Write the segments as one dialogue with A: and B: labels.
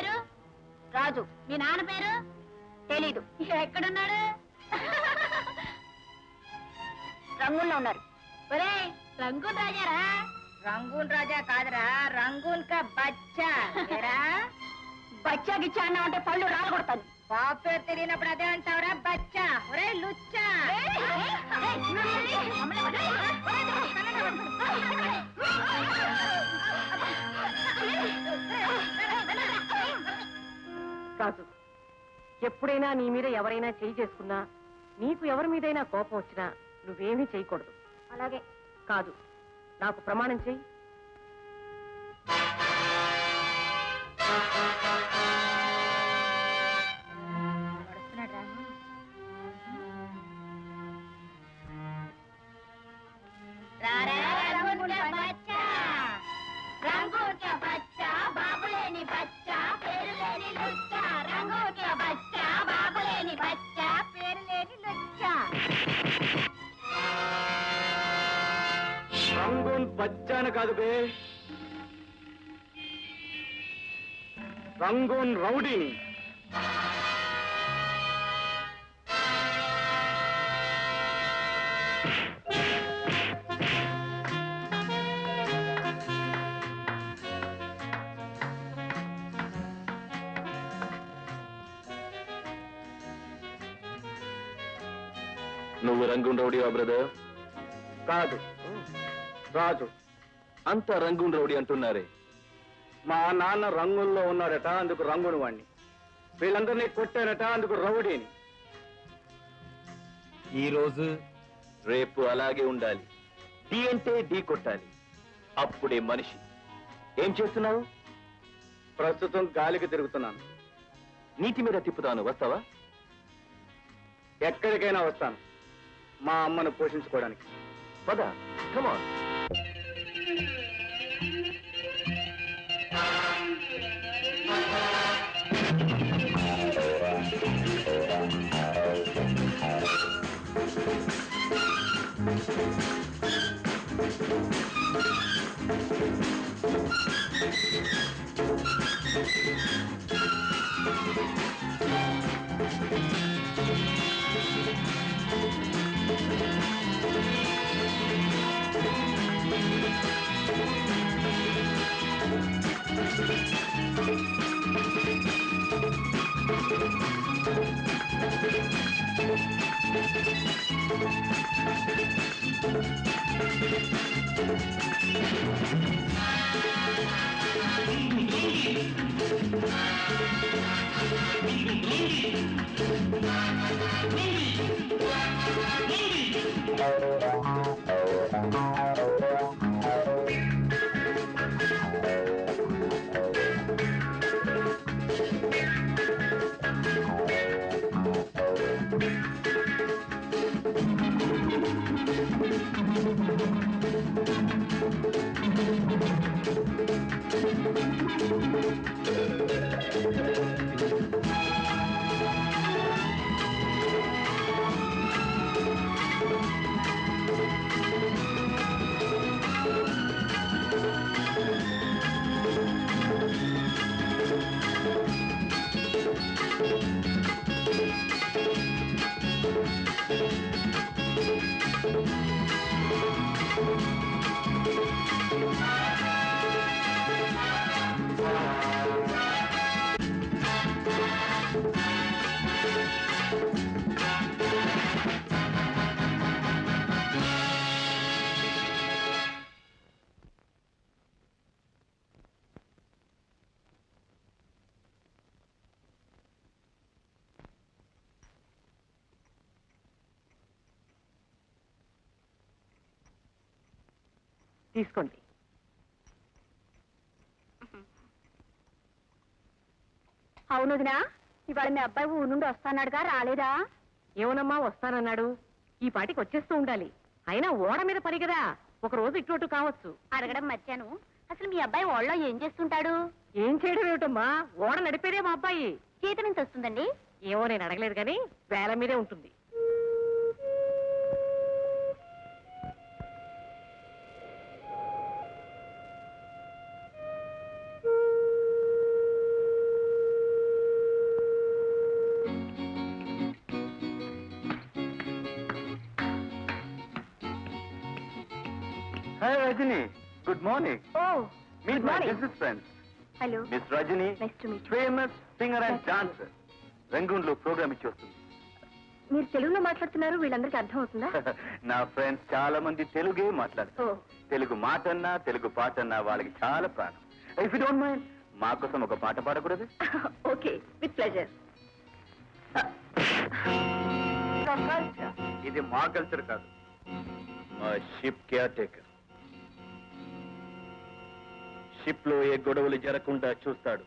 A: పేరు? రాజు. మీ నాన్న పేరు? తెలీదు. ఎక్కడున్నాడు? రంగూన్లో ఉన్నారు. ఒరే, రంగూన్ రాజారా? రంగూన్ రాజా కాదురా, రంగూన్ కా బచ్చా. బచ్చా గిచ్చా అన్నా అంటే పళ్ళు రాలగొడతాను. బాబు పేరు తెలియనప్పుడు అదే అంటావురా బచ్చా. ఒరే లుచ్చా.
B: రాజు, ఎప్పుడైనా నీ మీద ఎవరైనా చేయి చేసుకున్నా, నీకు ఎవరి మీదైనా కోపం వచ్చినా నువ్వేమీ చేయకూడదు.
A: అలాగే.
B: కాదు, నాకు ప్రమాణం చెయ్యి.
C: బచ్చాను కాదు బే, రంగూన్ రౌడీని.
D: నువ్వు రంగూన్ రౌడీవా బ్రదర్?
C: కాదు, రాజు.
D: అంతా రంగూన్ రౌడీ అంటున్నారే.
C: మా నాన్న రంగుల్లో ఉన్నాడట, అందుకు రంగుని వాణ్ణి. వీళ్ళందరినీ కొట్టారట, అందుకు రౌడీని.
D: ఈ రోజు రేపు అలాగే ఉండాలి. ఢీ అంటే ఢీ కొట్టాలి, అప్పుడే మనిషి. ఏం చేస్తున్నావు?
C: ప్రస్తుతం గాలికి తిరుగుతున్నాను.
D: నీటి మీద తిప్పుతాను, వస్తావా?
C: ఎక్కడికైనా వస్తాను, మా అమ్మను పోషించుకోవడానికి.
D: పద, కమాన్.
B: తీసుకోండి.
A: అవును వదినా, ఇవాళ మీ అబ్బాయి ఊరు నుండి వస్తాన్నాడుగా, రాలేదా?
B: ఏమోనమ్మా, వస్తానన్నాడు. ఈ పాటికి వచ్చేస్తూ ఉండాలి. అయినా ఓడ మీద పని కదా, ఒక రోజు ఇటు కావచ్చు.
A: అడగడం మర్చాను. అసలు మీ అబ్బాయి ఓళ్ళో ఏం చేస్తుంటాడు?
B: ఏం చేయడం ఏమిటమ్మా, ఓడ నడిపేదే మా అబ్బాయి.
A: జీతం ఎంత వస్తుందండి?
B: ఏమో, నేను అడగలేదు కానీ వేల మీదే ఉంటుంది.
C: Rajani, good morning.
A: Oh
C: meet my
A: morning.
C: Business friends.
A: Hello
C: miss Rajani,
A: nice to meet
C: famous singer and dancer. రంగూన్లో ప్రోగ్రామ్ ఇచ్చి వస్తుంది.
A: మీరు తెలుగులో మాట్లాడుతున్నారు, వీళ్ళందరికీ అర్థం అవుతుందా?
C: నా ఫ్రెండ్స్ చాలా మంది తెలుగే
A: ఓ
C: మాట్లాడతారు. తెలుగు మాటన్నా తెలుగు పాటన్నా వాళ్ళకి చాలా ప్రాణం. ఇఫ్ యూ డోంట్ మైండ్, మా కోసం ఒక పాట పాడకూడదు?
A: Okay, with pleasure.
C: ఇది మా కల్చర్ కాదు,
D: మా షిప్ కేర్ టేకర్. షిప్ లో ఏ గొడవలు జరగకుండా చూస్తాడు.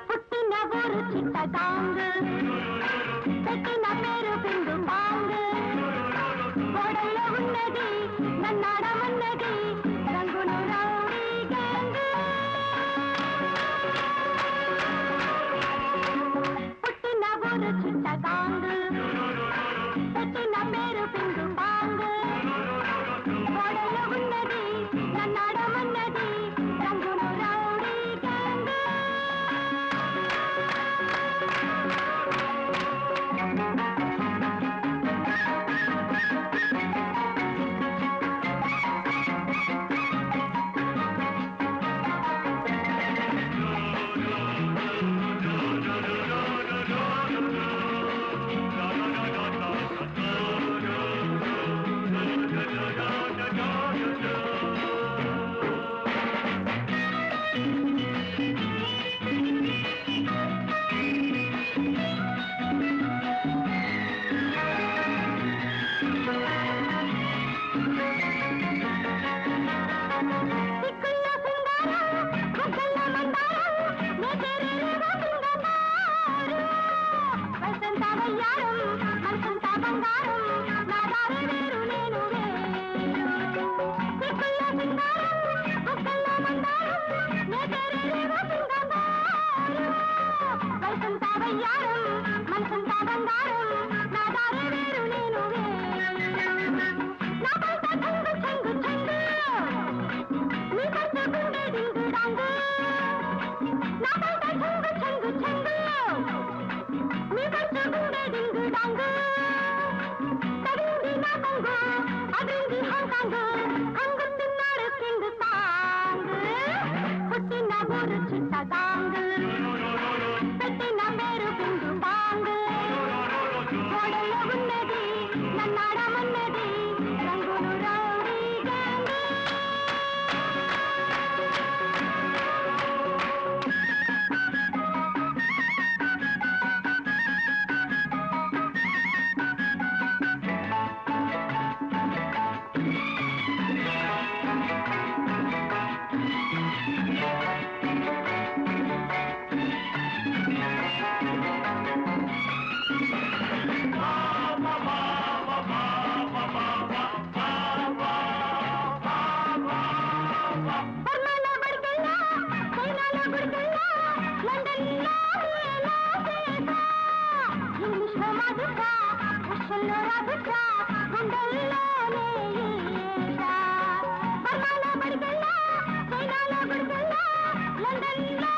A: పుట్టిన ఊరు చిత్తగాంగ్, పెట్టిన పేరు పిండు పాంగ్, గోడల్లో ఉన్నది నన్నాడమన్నది రంగును రౌడీ గ్యాంగ్. పుట్టిన ఊరు చిత్తగాంగ్, పెట్టిన పేరు పిండు పాంగ్, గోడల్లో ఉన్నది నన్నాడమన్నది రంగును రౌడీ గ్యాంగ్. సిక్కుల్లో సింగారం, ముగ్గుల్లో మందారం, నే తెరేరేవో సింగనారు. వసంత వయ్యారం, మనసంతా బంగారం, నా దారి వేరు నేను వేరు. సిక్కుల్లో సింగారం, ముగ్గుల్లో మందారం, నే తెరేరేవో సింగనారు. వసంత వయ్యారం, మనసంతా బంగారం, నా దారి వేరు నేను వేరు. నా బయట చెంగు చెంగు చెంగు, నీ బయట గుండె డింగు డాంగు. నా బయట చెంగు చెంగు చెంగు, నీ బయట గుండె డింగు డాంగు. తగింది నా కొంగు, అదింది హాంకాంగ్, హంగుతున్నాడు కింగ్ సాంగ్. పుట్టిన ఊరు చిత్తగాంగ్, పెట్టిన పేరు పిండు పాంగ్, గోడలో ఉన్నది నన్నాడమన్నది రంగును రౌడీ గ్యాంగ్. బర్మాలో బడికెళ్ళా, చైనాలో గుడికెళ్ళా, లండన్లో ఏలా చేసా. ఇంగ్లీష్లో మాదిసా, రష్యన్లో రాదిసా, గుండెల్లోనే ఈసా. బర్మాలో బడికెళ్ళా, చైనాలో గుడికెళ్ళా, లండన్లో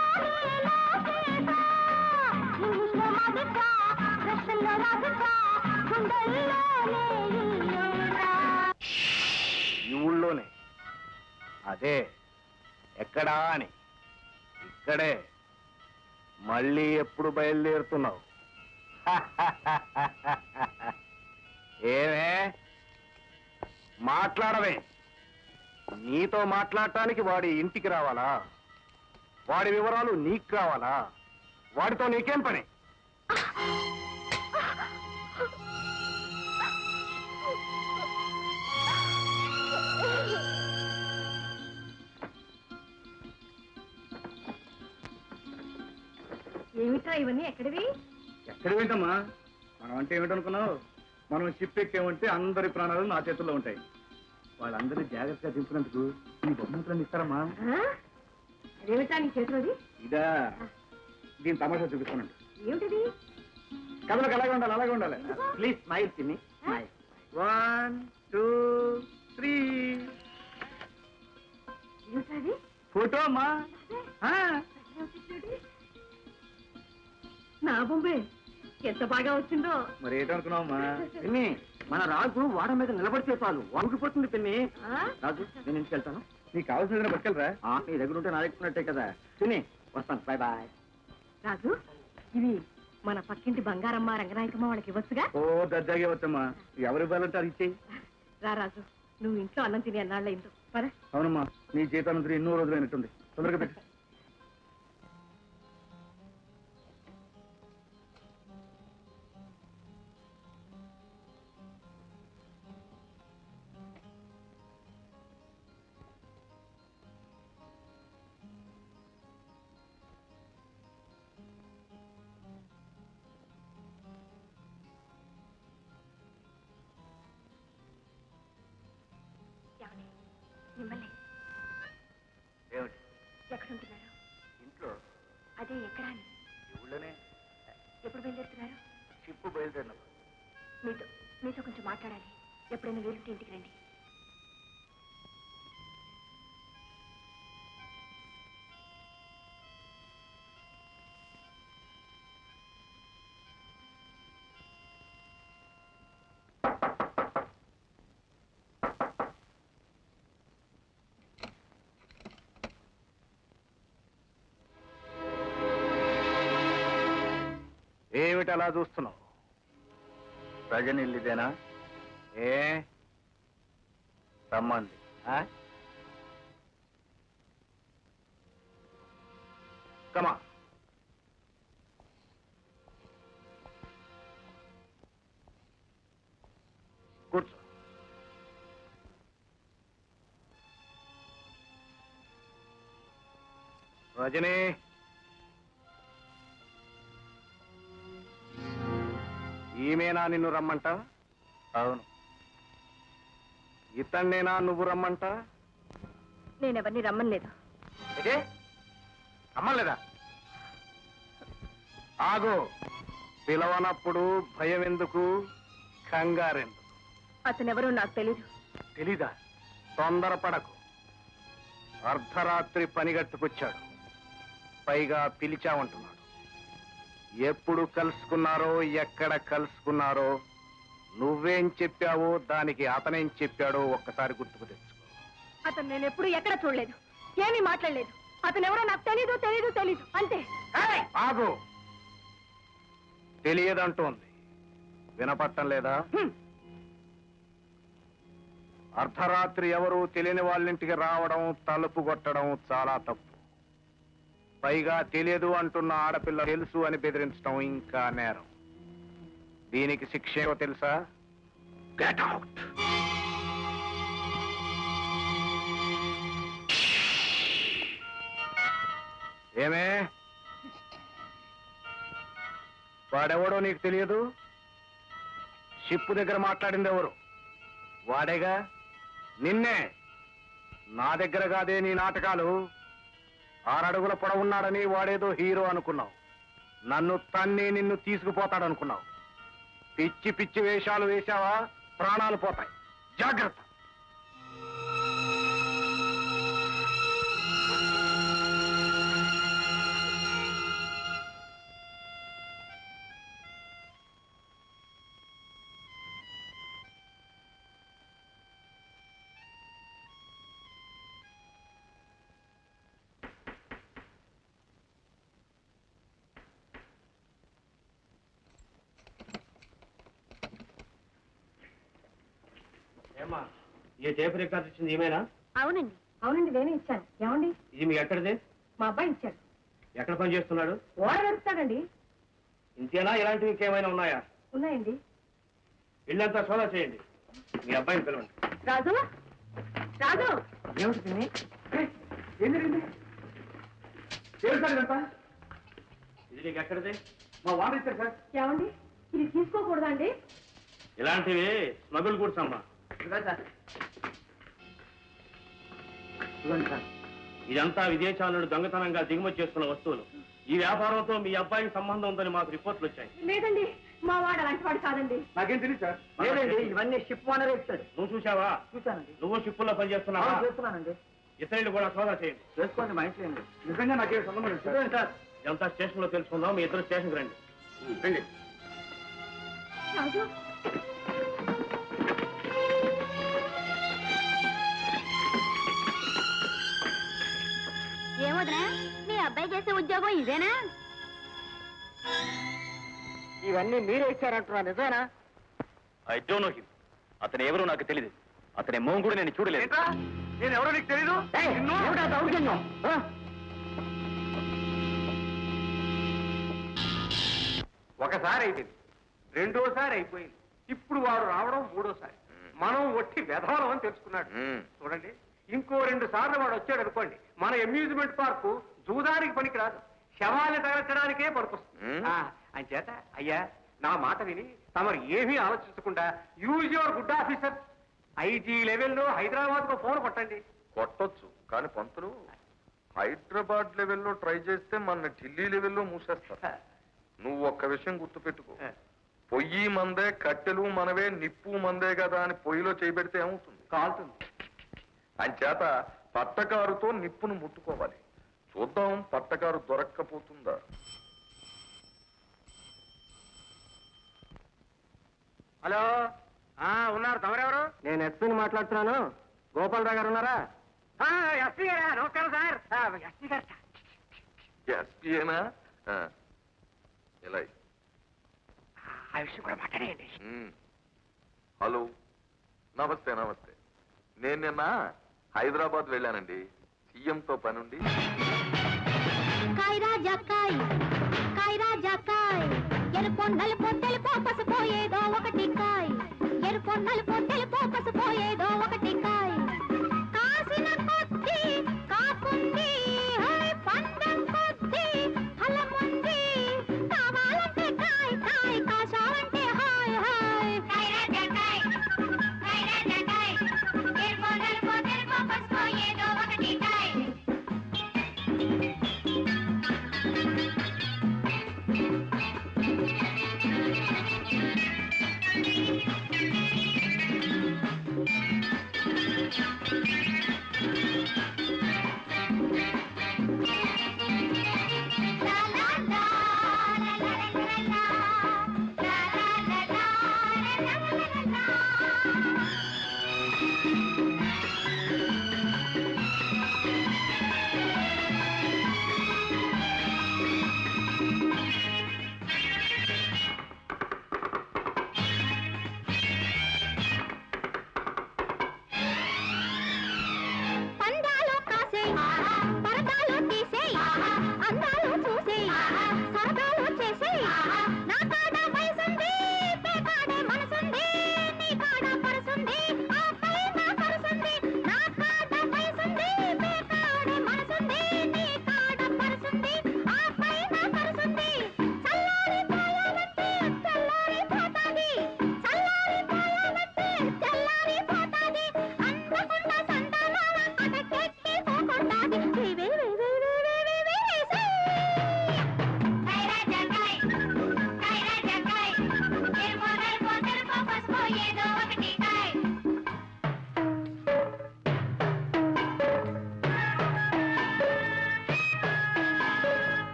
A: ఏలా చేసా. ఇంగ్లీష్లో మాదిసా, రష్యన్లో రాదిసా, గుండెల్లోనే ఈసా.
C: ఈ ఊళ్ళోనే. అదే ఎక్కడా అని. ఇక్కడే. మళ్ళీ ఎప్పుడు బయలుదేరుతున్నావు? ఏమే మాట్లాడవే? నీతో మాట్లాడటానికి వాడి ఇంటికి రావాలా? వాడి వివరాలు నీకు కావాలా? వాడితో నీకేం పని?
A: ఏమిట్రా ఇవన్నీ ఎక్కడివి?
C: తెలివేంటమ్మా, మనం అంటే ఏమిటనుకున్నావు? మనం షిప్ ఎక్కేమంటే అందరి ప్రాణాలు నా చేతుల్లో ఉంటాయి. వాళ్ళందరినీ జాగ్రత్తగా దింపినందుకు ఈ బహుమతులను ఇస్తారమ్మా.
B: అదేమిటా నీ చేతిలోది?
C: ఇదా, దీని తమాషా చూపిస్తానండి.
B: ఏమిటిది?
C: కథలకు అలాగే ఉండాలి, అలాగే ఉండాలి. ప్లీజ్ స్మైల్ తిని. 1 2 3.
B: ఏమిటది?
C: ఫోటో అమ్మా.
B: నా బొంబే ఎంత బాగా వచ్చిందో.
C: మరి ఏంటనుకున్నావమ్మా పిన్ని, మన రాజు వాడ మీద నిలబడితే చాలు వంగిపోతుంది పిన్ని. రాజు, నేను ఇంటికి వెళ్తాను. నీకు కావాల్సిన పట్టుకెళ్ళరా? నీ దగ్గర ఉంటే నా దగ్గర ఉన్నట్టే కదా. పిన్ని, వస్తాను. Bye bye.
B: రాజు, ఇవి మన పక్కింటి బంగారమ్మ రంగనాయకమ్మ వాళ్ళకి ఇవ్వచ్చుగా?
C: ఓ దర్జాగా వచ్చమ్మా, ఎవరు ఇవ్వాలంటే అది ఇచ్చేయి.
B: రా రాజు, నువ్వు ఇంట్లో అన్నం తిని అన్నాళ్ళయిందో పద.
C: అవునమ్మా, నీ జీతానంతరం ఎన్నో రోజులైనట్టుంది. తొందరగా పెట్టు.
A: మిమ్మల్ని
C: ఏమిటి?
A: ఎక్కడుంటున్నారు?
C: ఇంట్లో.
A: అదే ఎక్కడా అని.
C: ఊళ్ళోనే.
A: ఎప్పుడు బయలుదేరుతున్నారు?
C: షిప్ బయలుదేరినప్పుడు.
A: మీతో కొంచెం మాట్లాడాలి. ఎప్పుడైనా వీలుంటే ఇంటికి రండి.
C: ఏమిటి అలా చూస్తున్నావు? రజని ఇల్లుదేనా? ఏ సంబంధి? కమా. కూర్చో. రజని, ఈమెనా నిన్ను రమ్మంట? అవును. ఇతన్నేనా నువ్వు రమ్మంట?
A: నేనెవరిని రమ్మలేదు.
C: రమ్మలేదా? ఆగు. పిలవనప్పుడు భయం ఎందుకు, కంగారెందుకు?
A: అతనెవరో నాకు తెలీదు.
C: తెలీదా? తొందరపడకు. అర్ధరాత్రి పనిగట్టుకొచ్చాడు. పైగా పిలిచామంటున్నాడు. ఎప్పుడు కలుసుకున్నారో, ఎక్కడ కలుసుకున్నారో, నువ్వేం చెప్పావో దానికి అతనేం చెప్పాడో ఒక్కసారి గుర్తుకు తెచ్చుకో.
A: అతను నేను ఎప్పుడు ఎక్కడ చూడలేదు, ఏమీ మాట్లాడలేదు. అతనెవరో నాకు తెలీదు తెలీదు తెలీదు అంతే.
C: ఆగు. తెలియదంటోంది. వినపట్టం లేదా? అర్ధరాత్రి ఎవరు తెలియని వాళ్ళింటికి రావడం, తలుపు కొట్టడం చాలా తప్పు. పైగా తెలియదు అంటున్న ఆడపిల్ల తెలుసు అని బెదిరించడం ఇంకా నేరం. దీనికి శిక్ష ఏమో తెలుసా? Get out. ఏమే, వాడెవడో నీకు తెలియదు? షిప్ దగ్గర మాట్లాడింది ఎవరు? వాడేగా. నిన్నే. నా దగ్గర కాదే నీ నాటకాలు. 6 అడుగుల పొడవున్నాడని వాడేదో హీరో అనుకున్నావు. నన్ను తన్ని నిన్ను తీసుకుపోతాడనుకున్నావు. పిచ్చి పిచ్చి వేషాలు వేశావా, ప్రాణాలు పోతాయి. జాగ్రత్త.
E: ఏ టేప్ రికార్డ్ ఇచ్చింది ఏమైనా?
A: అవునండి.
B: అవునండి, నేనే ఇచ్చాను. ఏమండి?
E: ఇది మీ ఎక్కడిది?
B: మా అబ్బాయి ఇచ్చాడు.
E: ఎక్కడ పని చేస్తున్నాడు?
B: ఓడ నడుస్తాడండి.
E: ఇంతేనా, ఇలాంటివి ఇంకేమైనా ఉన్నాయా?
B: ఉన్నాయండి.
E: ఇల్లంతా సోదా చేయండి. మీ అబ్బాయిని పిలవండి.
B: రాజు, రాజు.
E: ఏమిటి? ఏం జరిగింది? ఏమిటంతా ఇది నీకు ఎక్కడిది? మా వాడు ఇచ్చారు సార్.
B: ఏమండి ఇది తీసుకోకూడదా అండి?
E: ఇలాంటివి స్మగుల్ గూడ్స్ అమ్మా. ఇదంతా విదేశాల నుండి దొంగతనంగా దిగుమతి చేస్తున్న వస్తువులు. ఈ వ్యాపారంతో మీ అబ్బాయికి సంబంధం ఉందని మాకు రిపోర్ట్లు వచ్చాయి.
B: లేదండి, మా వాడు అలాంటి వాడు కాదండి.
E: నాకేం తెలియదు సార్.
F: లేదండి, ఇవన్నీ షిప్ ఓనర్ ఇస్తాడు.
E: నువ్వు చూసావా?
F: చూశానండి.
E: నువ్వు షిప్పుల్లో పనిచేస్తున్నావా?
F: చేస్తున్నానండి.
E: ఇతరులు కూడా సోదా చేయండి.
F: చేసుకోండి, మా ఇంట్లో ఏంటి?
E: నిజంగా నాకేం సంబంధం లేదు సార్.
F: సార్
E: ఇదంతా స్టేషన్ లో తెలుసుకుందాం. మీ ఇద్దరు స్టేషన్కి రండి. రండి.
B: రాజు,
A: ఏమోదనా మీ అబ్బాయి చేసే ఉద్యోగం ఇదేనా?
F: ఇవన్నీ మీరే ఇచ్చారంటున్నా, నిజమేనా?
D: I don't know him. అతను ఎవరో నాకు తెలియదు. అతని మొహం కూడా నేను చూడలేదు.
E: నేను ఎవరో నీకు తెలీదు?
F: ఏమిటా దౌర్జన్యం?
C: ఒకసారి అయిపోయింది, రెండోసారి అయిపోయింది, ఇప్పుడు వాడు రావడం మూడోసారి. మనం ఒట్టి వెధవలం అని తెలుసుకున్నాడు. చూడండి, ఇంకో 2 సార్లు వాడు వచ్చాడు అనుకోండి, మన అమ్యూజ్మెంట్ పార్కు జూదానికి పనికిరాదు, శవాన్ని తగలచడానికే పనికొస్తుంది. అంచేత అయ్యా నా మాట విని తమరు ఏమీ ఆలోచించకుండా use your good officer IG లెవెల్లో హైదరాబాద్ కు ఫోన్ కొట్టండి.
G: కొట్టొచ్చు, కానీ పంతులు హైదరాబాద్ లెవెల్లో ట్రై చేస్తే మన ఢిల్లీ లెవెల్లో మూసేస్తా. నువ్వు ఒక్క విషయం గుర్తుపెట్టుకో, పొయ్యి మందే, కట్టెలు మనవే, నిప్పు మందే కదా అని పొయ్యిలో చేయబెడితే ఏమవుతుంది?
C: కాలుతుంది.
G: అంచేత పట్టకారుతో నిప్పును ముట్టుకోవాలి. చూద్దాం పట్టకారు దొరక్కపోతుందా.
C: హలో, ఉన్నారు, తమరెవరు?
F: నేను ఎస్పీని మాట్లాడుతున్నాను. గోపాలరావు గారు ఉన్నారా?
C: ఎస్పీ గారా? నమస్కారం సార్. ఎస్పీ గారు
G: ఎస్పీఏనా? ఎలా?
C: ఆ విషయం కూడా మాట్లాడేయండి.
G: హలో, నమస్తే నమస్తే. నేను నిన్న హైదరాబాద్ వెళ్ళానండి, సీఎంతో పనుండి.
A: కాయ్ రాజా కాయ్, కాయ్ రాజా కాయ్, ఎరుపు నలుపు తెలుపు పసుపు ఏదో ఒకటి కాయ్, ఎరుపు నలుపు తెలుపు పసుపు ఏదో ఒకటి కాయ్, కాసిన కొద్ది కాకుంది, పందం కొద్ది ఫలముంది, కావాలంటే కాయ్ కాయ్, కాశాలంటే హాయ్ హాయ్. కాయ్ రాజా కాయ్, కాయ్ రాజా కాయ్, ఎరుపు నలుపు తెలుపు పసుపు ఏదో ఒకటి కాయ్.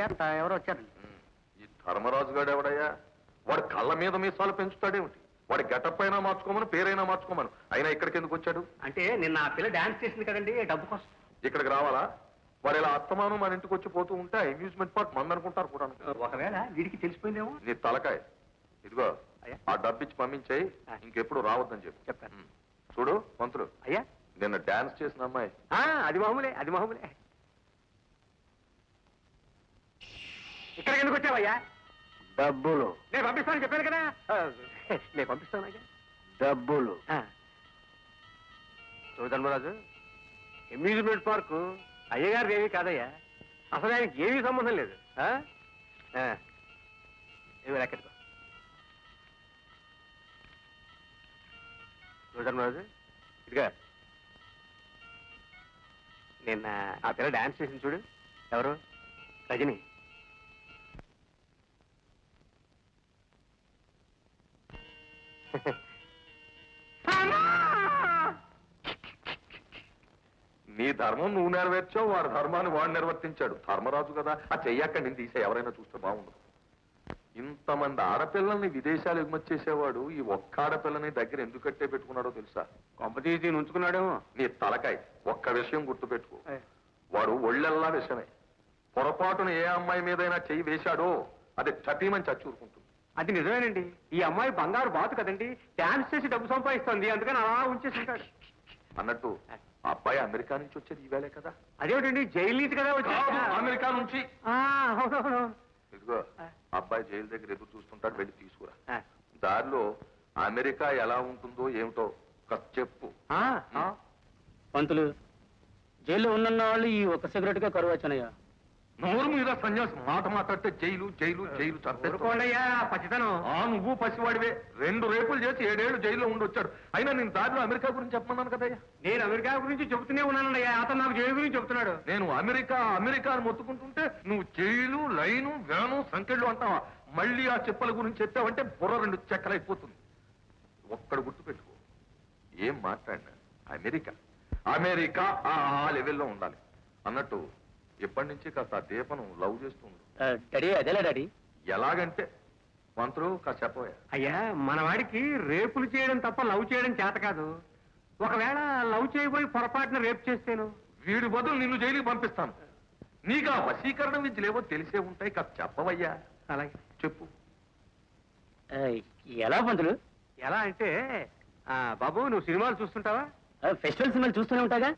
F: అంట ఎవరు వచ్చారండి.
G: ఈ ధర్మరాజు గారు ఎవడయ్యా? వాడు కళ్ళ మీద మీసాలు పెంచుతాడేమిటి? వాడి గెటప్ అయినా మార్చుకోమను, పేరైనా మార్చుకోమను. అయినా ఇక్కడికి ఎందుకు వచ్చాడు?
F: అంటే నిన్న ఆ పిల్ల డాన్స్ చేసింది కదండి, డబ్బు కోసం.
G: ఇక్కడికి రావాలా? వాడు ఇలా అస్తమానం మన ఇంటికి వచ్చి పోతూ ఉంటే అమ్యూజ్మెంట్ పార్క్ మందనుకుంటారు కూడా.
F: ఒకవేళ వీడికి తెలిసిపోయిందేమో.
G: నీ తలకాయ ఇదిగో,
F: అయ్యా.
G: ఆ డబ్బిచ్చి పంపించేయి, ఇంకెప్పుడు రావద్దని చెప్పు.
F: చెప్తాను.
G: చూడు మంత్రులు,
F: అయ్యా
G: నిన్న డాన్స్ చేసిన అమ్మాయి
F: అది మామూలే, అది మామూలే. ఇక్కడికి ఎందుకు వచ్చావయ్యా?
C: డబ్బులు
F: నేను పంపిస్తానని చెప్పాను కదా. నేను పంపిస్తాను అయ్యా.
C: డబ్బులు
F: చూడు ధర్మరాజు, అమ్యూజ్మెంట్ పార్కు అయ్యగారు ఏమీ కాదయ్యా. అసలు ఆయనకి ఏమీ సంబంధం లేదు. ఏమి ఎక్కడికో చూడు ధర్మరాజు, ఇదిగా నిన్న ఆ పిల్ల డాన్స్ చేసింది చూడు. ఎవరు? రజని.
G: నీ ధర్మం నువ్వు నెరవేర్చావు, వాడి ధర్మాన్ని వాడు నిర్వర్తించాడు. ధర్మరాజు కదా, ఆ చెయ్యక్క నేను తీసే ఎవరైనా చూస్తే బాగుండదు. ఇంతమంది ఆడపిల్లల్ని విదేశాలు ఎగుమతి చేసేవాడు ఈ ఒక్క ఆడపిల్లని దగ్గర ఎందుకు కట్టే పెట్టుకున్నాడో తెలుసా?
F: కొంపతీసి ఉంచుకున్నాడేమో.
G: నీ తలకాయ ఒక్క విషయం గుర్తుపెట్టుకో, వాడు ఒళ్ళెల్లా విషమే. పొరపాటున ఏ అమ్మాయి మీదైనా చెయ్యి వేశాడో అది చటీమని చచ్చూరుకుంటుంది.
F: అది నిజమేనండి. ఈ అమ్మాయి బంగారు బాతు కదండి, డాన్స్ చేసి డబ్బు సంపాదిస్తోంది, అందుకని అలా ఉంచేసింటాడు.
G: అన్నట్టు ఆ అబ్బాయి అమెరికా నుంచి వచ్చేది ఈవేళే కదా?
F: అదేమిటండి, జైలు నుంచి కదా వచ్చి.
G: అమెరికా నుంచి.
F: అవునవును.
G: ఇదిగో అబ్బాయి జైలు దగ్గర ఎదురు చూస్తుంటాడు, వెళ్ళి తీసుకురా. దారిలో అమెరికా ఎలా ఉంటుందో ఏమిటో కాస్త చెప్పు.
H: పంతులు, జైల్లో ఉన్న వాళ్ళు ఈ ఒక్క సిగరెట్ గా కరువు వచ్చానయ్యా.
G: నోరు మీద సన్యాసి మాట మాట్లాడితే జైలు జైలు జైలు
F: చంపేసుకోండియ్యా పచ్చితనం.
G: నువ్వు పసివాడివే. 2 రేపులు చేసి 7 ఏళ్ళు జైల్లో ఉండొచ్చాడు. అయినా నేను దారిలో అమెరికా గురించి చెప్పమన్నాను కదయ్యా.
F: నేను అమెరికా గురించి చెబుతూనే ఉన్నానయ్యా, అతను నాకు జైలు గురించి చెబుతున్నాడు.
G: నేను అమెరికా అమెరికా అని మొత్తుకుంటుంటే నువ్వు జైలు లైను వ్యాను సంఖ్యలు అంటావా? మళ్ళీ ఆ చెప్పల గురించి చెప్పావంటే బుర్ర 2 చెక్కలైపోతుంది. ఒక్కడు గుర్తుపెట్టుకో, ఏం మాట్లాడినా అమెరికా అమెరికా ఆ లెవెల్లో ఉండాలి. అన్నట్టు ఎప్పటి నుంచి కాస్త ఆ దీపను లవ్ చేస్తుండు.
H: డాడీ అదేలా డాడీ?
G: ఎలాగంటే మంత్రులు కాస్త చెప్పవా?
F: అయ్యా మన వాడికి రేపులు చేయడం తప్ప లవ్ చేయడం చేత కాదు. ఒకవేళ లవ్ చేయబోయి పొరపాటున రేపు చేస్తేను
G: వీడి బదులు నిన్ను జైలుకి పంపిస్తాను. నీకు ఆ వశీకరణ విద్యలేవో తెలిసే ఉంటాయి, కాస్త చెప్పవయ్యా.
F: అలాగే
G: చెప్పు.
H: ఎలా పంతులు?
F: ఎలా అంటే బాబు నువ్వు సినిమాలు చూస్తుంటావా?
H: ఫెస్టివల్ సినిమాలు చూస్తూనే ఉంటాగా.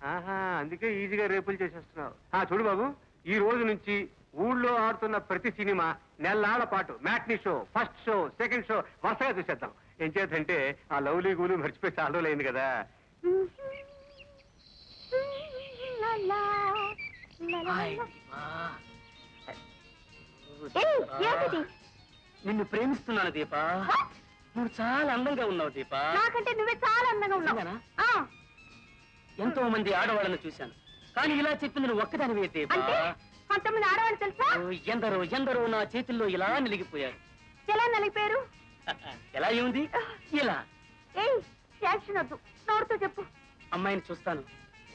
F: అందుకే ఈజీగా రేపులు చేసేస్తున్నావు. చూడు బాబు, ఈ రోజు నుంచి ఊళ్ళో ఆడుతున్న ప్రతి సినిమా నెలల పాటు matinee show, first show, second show వరుసగా చూసేద్దాం. ఏం చేద్దంటే ఆ లవ్లీ గూలు మర్చిపోయి చాలా రోజులు అయింది కదా.
H: నిన్ను ప్రేమిస్తున్నాను దీపా. నువ్వు చాలా అందంగా ఉన్నావు దీపా.
A: నాకంటే నువ్వే చాలా అందంగా ఉన్నావు.
H: ఎంతో మంది ఆడవాళ్ళని చూశాను, కానీ ఇలా చెప్పింది నువ్వు ఒక్కదానివే దీపా.
A: కొంతమంది ఆడవాళ్ళు తెలుసా?
H: ఎందరో ఎందరో నా చేతుల్లో ఇలా నిలిగిపోయారు.
A: ఎలా నలిపారు?
H: ఎలా ఏముంది? ఇలా.
A: యాక్షన్ వద్దు, నోడుతూ చెప్పు.
H: అమ్మాయిని చూస్తాను,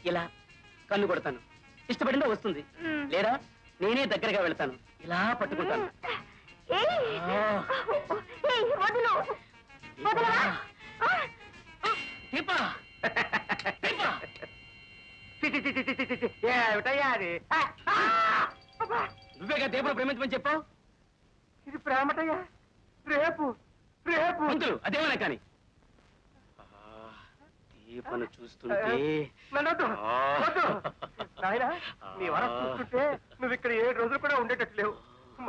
H: ఇలా కన్ను కొడతాను, ఇష్టపడిందో వస్తుంది, లేదా నేనే దగ్గరగా వెళ్తాను, ఇలా పట్టుకుంటాను.
A: వదులు వదలవా?
H: దీపా
F: ఏమిటయ్యా అది?
H: నువ్వేగా దీపను ప్రేమించమని చెప్పావు.
F: ఇది ప్రేమటయ్యా. రేపు రేపు
H: పంతులు అదేమన్నా కానీ దీపను చూస్తుంటే
F: నాయనా, నీ వరం చూస్తుంటే నువ్వు ఇక్కడ 7 రోజులు కూడా ఉండేటట్టు లేవు.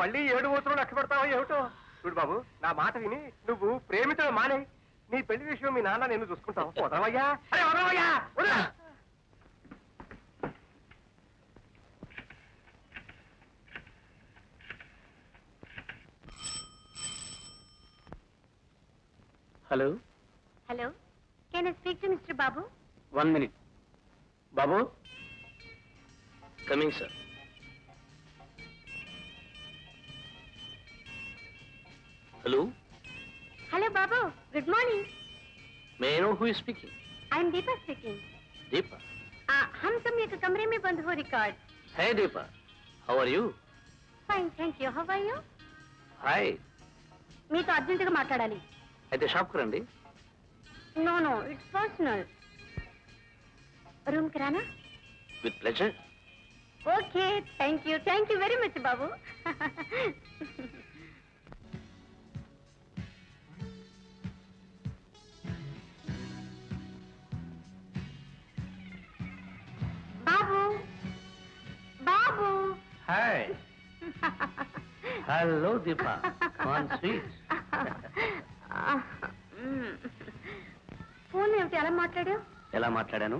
F: మళ్ళీ 7 రోజులు లక్ష పెడతావా ఏమిటో? చూడు బాబు, నా మాట విని నువ్వు ప్రేమించడం మానే. నీ పెళ్లి విషయం మీ నాన్న నేను చూసుకుంటావు. వదలవయ్యా, అరే వదలవయ్యా, వదలా.
H: Hello
A: hello, can I speak to mister Babu?
H: 1 minute. Babu coming sir. Hello
A: hello Babu, good morning.
H: May I know who is speaking?
A: I am Deepa speaking.
H: Deepa,
A: हम तुम एक कमरे में बंद हो रिकॉर्ड.
H: है Deepa, how are you?
A: Fine thank you. How are you?
H: Hi.
A: మీతో అర్జెంటుగా మాట్లాడాలి.
H: అయితే షాప్కి రండి.
A: No no, it's personal. రూమ్కి రానా?
H: With pleasure.
A: Okay, thank you very much Babu. Babu Babu.
H: Hi. Hello Deepa. On sweet.
A: Phone ఏమిటి అలా మాట్లాడావు?
H: ఎలా మాట్లాడాను?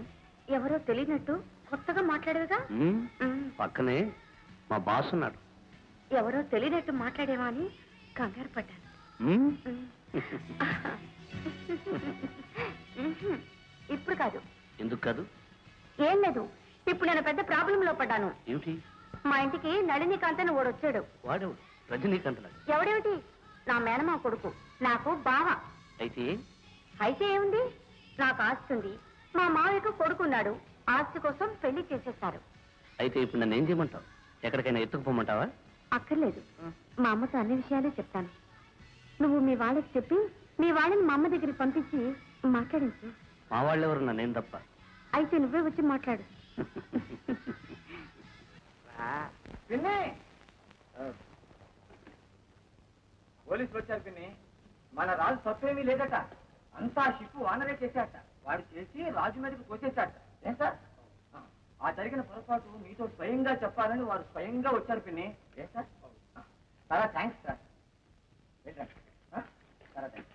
A: ఎవరో తెలియనట్టు కొత్తగా మాట్లాడేవిగా.
H: పక్కనే మా బాస్ ఉన్నాడు.
A: ఎవరో తెలియనట్టు మాట్లాడేవా అని కంగారు పడ్డాను. ఇప్పుడు కాదు.
H: ఎందుకు కాదు?
A: ఏం లేదు, ఇప్పుడు నేను పెద్ద ప్రాబ్లంలో పడ్డాను.
H: ఏమిటి?
A: మా ఇంటికి నళినీకాంత్ అని ఓడు వచ్చాడు.
H: వాడెవడు? రజనీకాంత్.
A: ఎవడేమిటి, నా మేనమా కొడుకు, నాకు బావ. అయితే ఏముంది, నాకు ఆస్తి ఉంది, మా మావయ్యకు కొడుకున్నాడు, ఆస్తి కోసం పెళ్లి చేసేస్తారు.
H: అయితే ఇప్పుడు నన్ను ఏం చేయమంటావు? ఎక్కడికైనా ఎత్తుకుపోమంటావా?
A: అక్కర్లేదు, మా అమ్మతో అన్ని విషయాలే చెప్తాను. నువ్వు మీ వాళ్ళకి చెప్పి మీ వాళ్ళని మా అమ్మ దగ్గరికి పంపించి మాట్లాడించు.
H: మా వాళ్ళెవరు? నన్నేం తప్ప.
A: అయితే నువ్వే వచ్చి మాట్లాడు.
F: పోలీసులు వచ్చారు పిన్ని. మన రాజు తప్పేమీ లేదట, అంతా షిప్పు వానరే చేశాట. వాడు చేసి రాజు మీదకి తోసేశాట. ఏం సార్, ఆ జరిగిన పొరపాటు మీతో స్వయంగా చెప్పాలని వారు స్వయంగా వచ్చారు పిన్ని. ఏ సార్, చాలా థ్యాంక్స్ సార్. చాలా థ్యాంక్స్.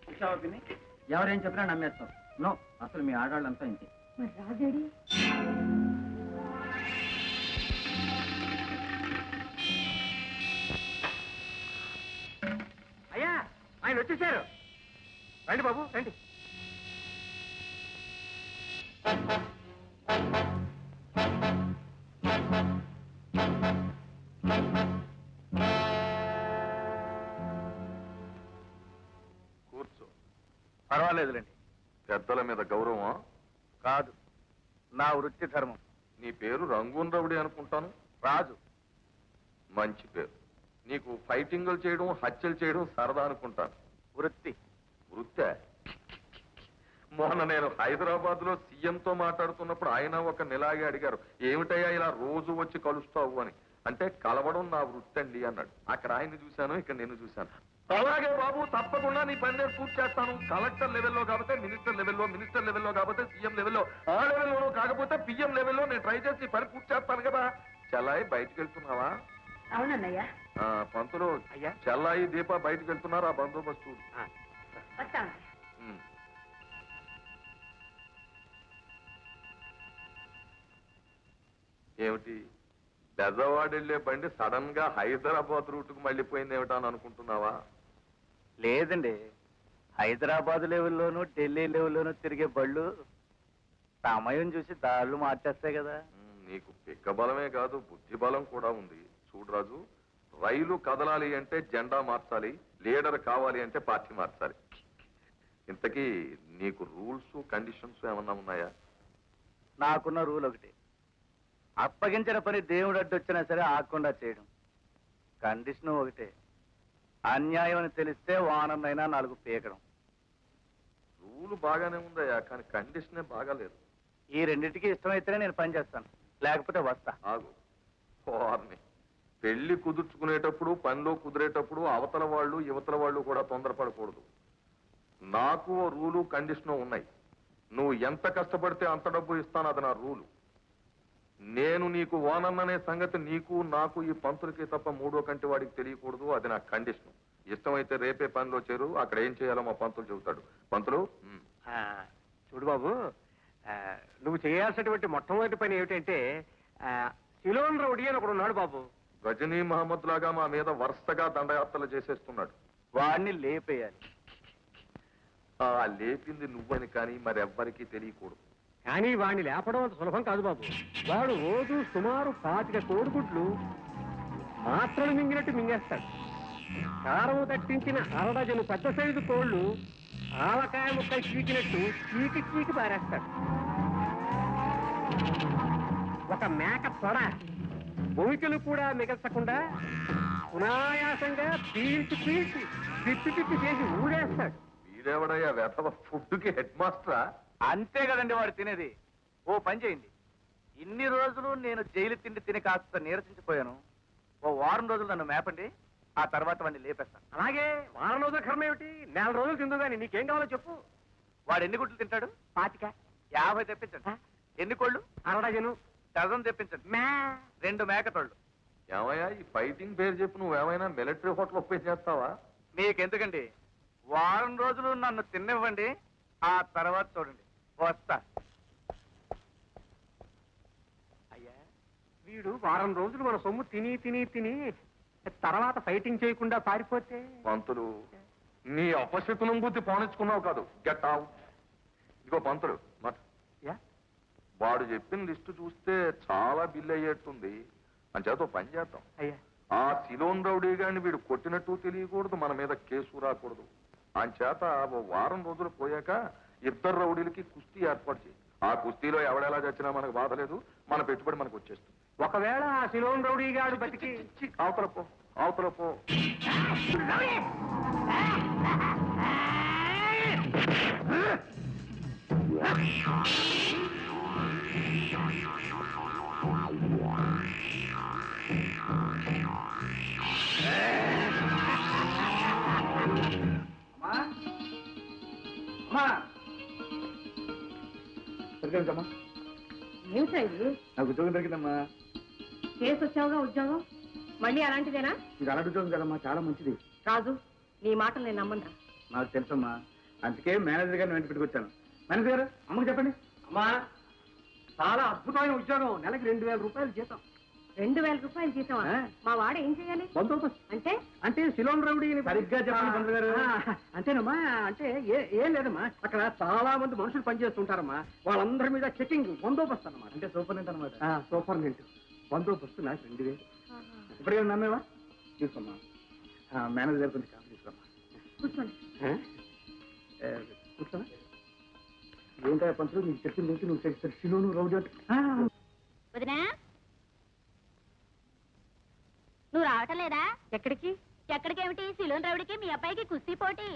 F: చూసావా పిన్ని, ఎవరేం చెప్పినా నమ్మేస్తాం. నో, అసలు మీ ఆడవాళ్ళంతా ఇంతే.
A: మరి రాజేడి?
F: అయ్యా, ఆయన వచ్చేసారు. రండి బాబు, రండి.
G: కూర్చో.
C: పర్వాలేదులేండి.
G: పెద్దల మీద గౌరవమా?
C: కాదు, నా వృత్తి ధర్మం.
G: నీ పేరు రంగూన్ రవుడి అనుకుంటాను.
C: రాజు.
G: మంచి పేరు. నీకు ఫైటింగులు చేయడం, హత్యలు చేయడం సరదా అనుకుంటాను.
C: వృత్తి.
G: వృత్తే? మొన్న నేను హైదరాబాద్ లో సీఎంతో మాట్లాడుతున్నప్పుడు ఆయన ఒక నిలాగే అడిగారు, ఏమిటయ్యా ఇలా రోజు వచ్చి కలుస్తావు అని. అంటే కలవడం నా వృత్తి అండి అన్నాడు. అక్కడ ఆయన్ని చూశాను, ఇక్కడ నేను చూశాను. అలాగే బాబు, తప్పకుండా నీ పని నేను పూర్తి చేస్తాను. కలెక్టర్ లెవెల్లో కాకపోతే మినిస్టర్ లెవెల్లో, మినిస్టర్ లెవెల్లో కాకపోతే సీఎం లెవెల్లో, ఆ లెవెల్లోనూ కాకపోతే పిఎం లెవెల్లో నేను ట్రై చేసి పని పూర్తి చేస్తాను కదా. చెల్లాయి బయటికి వెళ్తున్నావా?
A: అవునన్నయ్యా.
G: పంతులు,
F: అయ్యా.
G: చెల్లాయి దీప బయటికి వెళ్తున్నారు. ఆ బందోబస్తు.
A: వస్తాను.
G: ఏమిటి, బెజవాడ వెళ్ళే బండి సడన్ గా హైదరాబాద్ రూట్ కు మళ్ళీపోయింది ఏమిటా అని అనుకుంటున్నావా?
C: లేదండి, హైదరాబాద్ లెవెల్లోనూ ఢిల్లీ లెవెల్లోనూ తిరిగే బళ్ళు సమయం చూసి దారులు మార్చేస్తాయి కదా.
G: నీకు పిక్క బలమే కాదు, బుద్ధి బలం కూడా ఉంది. చూడు రాజు, రైలు కదలాలి అంటే జెండా మార్చాలి, లీడర్ కావాలి అంటే పార్టీ మార్చాలి. ఇంతకీ నీకు రూల్స్ కండిషన్స్ ఏమన్నా ఉన్నాయా?
C: నాకున్న రూల్ ఒకటి, అప్పగించిన పని దేవుడు అడ్డొచ్చినా సరే ఆగకుండా చేయడం. కండిషన్ ఒకటే, అన్యాయం అని తెలిస్తే వానమైనా 4 పీకడం.
G: రూల్ బాగానే ఉందయ్యా, కానీ కండిషనే బాగాలేదు.
C: ఈ రెండింటికి ఇష్టమైతేనే నేను పని చేస్తాను, లేకపోతే వస్తా.
G: ఆగు. వారిని పెళ్లి కుదుర్చుకునేటప్పుడు, పనిలో కుదిరేటప్పుడు అవతల వాళ్ళు యువతల వాళ్ళు కూడా తొందరపడకూడదు. నాకు ఓ రూలు కండిషను ఉన్నాయి. నువ్వు ఎంత కష్టపడితే అంత డబ్బు ఇస్తాను, అది నా రూలు. నేను నీకు ఓనన్ననే సంగతి నీకు నాకు ఈ పంతులకి తప్ప మూడో కంటి వాడికి తెలియకూడదు, అది నా కండిషన్. ఇష్టమైతే రేపే పనిలో చేరు, అక్కడ ఏం చేయాలో మా పంతులు చెబుతాడు. పంతులు,
F: చూడు బాబు, నువ్వు చేయాల్సినటువంటి మొట్టమొదటి పని ఏమిటంటే, సిలోన్ రౌడీ అని ఒకడు ఉన్నాడు బాబు.
G: రజనీ మహమ్మద్ లాగా మా మీద వరుసగా దండయాత్రలు చేసేస్తున్నాడు.
C: వాడిని లేపేయాలి.
G: ఆ లేపింది నువ్వని కానీ మరెవ్వరికీ తెలియకూడదు.
F: కానీ వాడిని లేపడం అంత సులభం కాదు బాబు. వాడు రోజు సుమారు 25 కోడిగుడ్లు మాత్రలు మింగినట్టు మింగేస్తాడు. కారం తట్టించిన 1 డజను పెద్ద సైజు కోళ్లు ఆవకాయ ముక్కలు చీకినట్టు చీకి పారేస్తాడు. ఒక మేక తొడ భూమికలు కూడా మిగల్చకుండా సునాయాసంగా పీల్చి తిప్పి చేసి ఊడేస్తాడు.
G: వీడెవడయ్యా వెధవ ఫుడ్కి హెడ్ మాస్టరా?
C: అంతే కదండి వాడు తినేది. ఓ పని చేయండి, ఇన్ని రోజులు నేను జైలు తిండి తిని కాస్త నీరసించిపోయాను. ఓ వారం రోజులు నన్ను మేపండి, ఆ తర్వాత వాడిని లేపేస్తాను.
F: అలాగే వారం రోజుల కర్మ ఏమిటి, నెల రోజులు తిందు కానీ నీకేం కావాలో చెప్పు.
C: వాడు ఎన్ని గుడ్లు తింటాడు?
F: 25.
C: 50 తెప్పించండి. ఎన్ని కోళ్ళు?
F: 60
C: డజన్ తెప్పించండి. 2 మేకతోళ్ళు.
G: ఏమయ్యా ఈ ఫైటింగ్ పేరు చెప్పి నువ్వేమైనా మిలిటరీ హోటల్ ఓపెన్ చేస్తావా?
C: మీకెందుకండి, వారం రోజులు నన్ను తిన్నివ్వండి, ఆ తర్వాత చూడండి. వస్తా.
F: అయ్యా వీడు వారం రోజులు మన సొమ్ము తిని తర్వాత ఫైటింగ్ చేయకుండా పారిపోతే?
G: పంతులు, నీ అపశకునం బుద్ధి పోనిచ్చుకున్నావు కాదు. Get out. ఇదిగో పంతులు మాట,
F: యా?
G: వాడు చెప్పిన లిస్టు చూస్తే చాలా బిల్ అయ్యేట్టుంది. అంచేత పని చేద్దాం.
F: అయ్యా
G: ఆ సిలోన్ రౌడీ గారిని వీడు కొట్టినట్టు తెలియకూడదు, మన మీద కేసు రాకూడదు. అంచేత ఓ వారం రోజులు పోయాక 2 రౌడీలకి కుస్తీ ఏర్పాటు చేయి. ఆ కుస్తీలో ఎవడెలా చచ్చినా మనకు బాధ లేదు, మన పెట్టుబడి మనకు వచ్చేస్తుంది.
F: ఒకవేళ ఆ సిలోన్ రౌడీ గాడు బతికి
G: అవతల పో.
C: సరిగ్గా
B: ఏమిటా ఇది?
C: నాకు ఉద్యోగం దొరికిందమ్మా.
B: చేసి వచ్చావుగా ఉద్యోగం, మళ్ళీ అలాంటిదేనా?
C: ఇది అలాంటి ఉద్యోగం కదమ్మా, చాలా మంచిది.
B: రాజు, నీ మాటలు నేను నమ్మను.
C: నాకు తెలుసమ్మా, అందుకే మేనేజర్ గారిని వెంట పెట్టుకొచ్చాను. మేనేజర్ గారు, అమ్మకి చెప్పండి.
F: అమ్మా చాలా అద్భుతమైన ఉద్యోగం, నెలకి 2000 రూపాయలు జీతం.
B: 2000 రూపాయలు జీతం?
F: ఆ.
B: మా వాడ ఏం చేయాలి?
F: బందోబస్తు
B: అంటే
F: సిలోన్ రౌడీ.
C: సరిగ్గా చెప్పండి పంతులు గారు.
F: అంతేనమ్మా, అంటే ఏం లేదమ్మా, అక్కడ చాలా మంది మనుషులు పనిచేస్తుంటారమ్మా, వాళ్ళందరి మీద చెకింగ్ బందోబస్తు అన్నమాట.
C: అంటే సూపరింటెండెంట్ అనమాట.
F: సూపరింటెండెంట్ బందోబస్తు నాకు 2000.
C: ఇప్పటికే నమ్మేవా? తీసుకోమ్మా. మేనేజర్ గారు కొంచెం కాఫీ తీసుకోమ్మా.
B: కూర్చోండి.
F: కూర్చోనా?
C: ఏంటో పంతులు, నీకు చెప్పింది నువ్వు సిలోను రౌడీ అంటే.
A: వదినా, నువ్వు రావటం లేదా?
B: ఎక్కడికి?
A: ఎక్కడికేమిటి, సిలోన్ రౌడికి మీ అబ్బాయికి కుస్తీ పోటీ.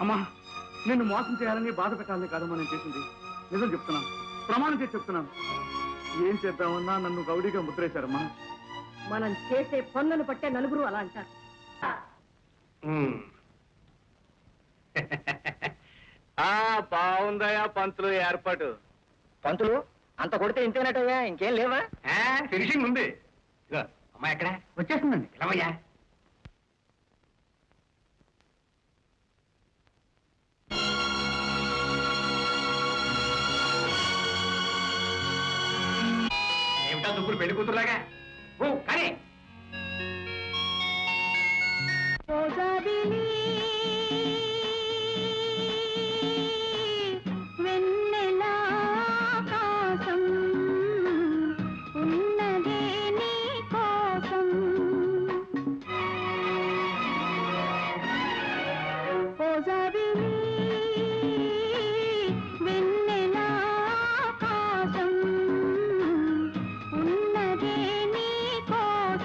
C: అమ్మా, నిన్ను మోసం చేయాలని, బాధ పెట్టాలని కాదమ్మా నేను చేసింది. నిజం చెప్తున్నాను, ప్రమాణం చేసి చెప్తున్నాను. ఏం చేద్దామన్నా నన్ను గౌడీగా ముద్రేశారమ్మా.
B: మనం చేసే పనులను పట్టే నలుగురు అలా అంటారు.
C: బాగుందయా పంతులు ఏర్పాటు.
H: పంతులు అంత కొడితే ఇంతేనటయ్యా, ఇంకేం లేవా?
F: ఫినిషింగ్ ఉంది. అమ్మా ఎక్కడ? వచ్చేస్తుందండి. ఇలావయ్యా. ఏమిటా దుబ్బులు పెళ్లి కూతురులాగా? ఓ కానీ
A: ఉన్నదే నీ కోసం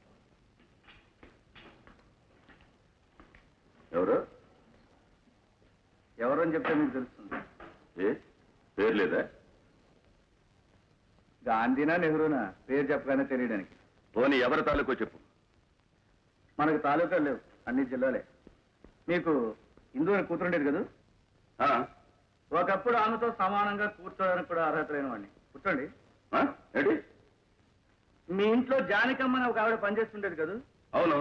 G: ఎవరు
F: ఎవరని చెప్తే మీకు తెలుస్తుంది.
G: పేరు లేదా?
F: గాంధీనా నెహ్రూనా పేరు చెప్పగానే తెలియడానికి.
G: పోనీ ఎవరి తాలూకో చెప్పు.
F: మనకు తాలూకాలు లేవు, అన్ని జిల్లాలే. మీకు హిందూ అని కూతురుండేది కదా? ఒకప్పుడు ఆమెతో సమానంగా కూర్చోడానికి కూడా అర్హత లేని వాడిని. కూర్చోండి.
G: ఏంటి?
F: మీ ఇంట్లో జానికమ్మని ఒక ఆవిడ పనిచేస్తుండేది కదా?
G: అవును.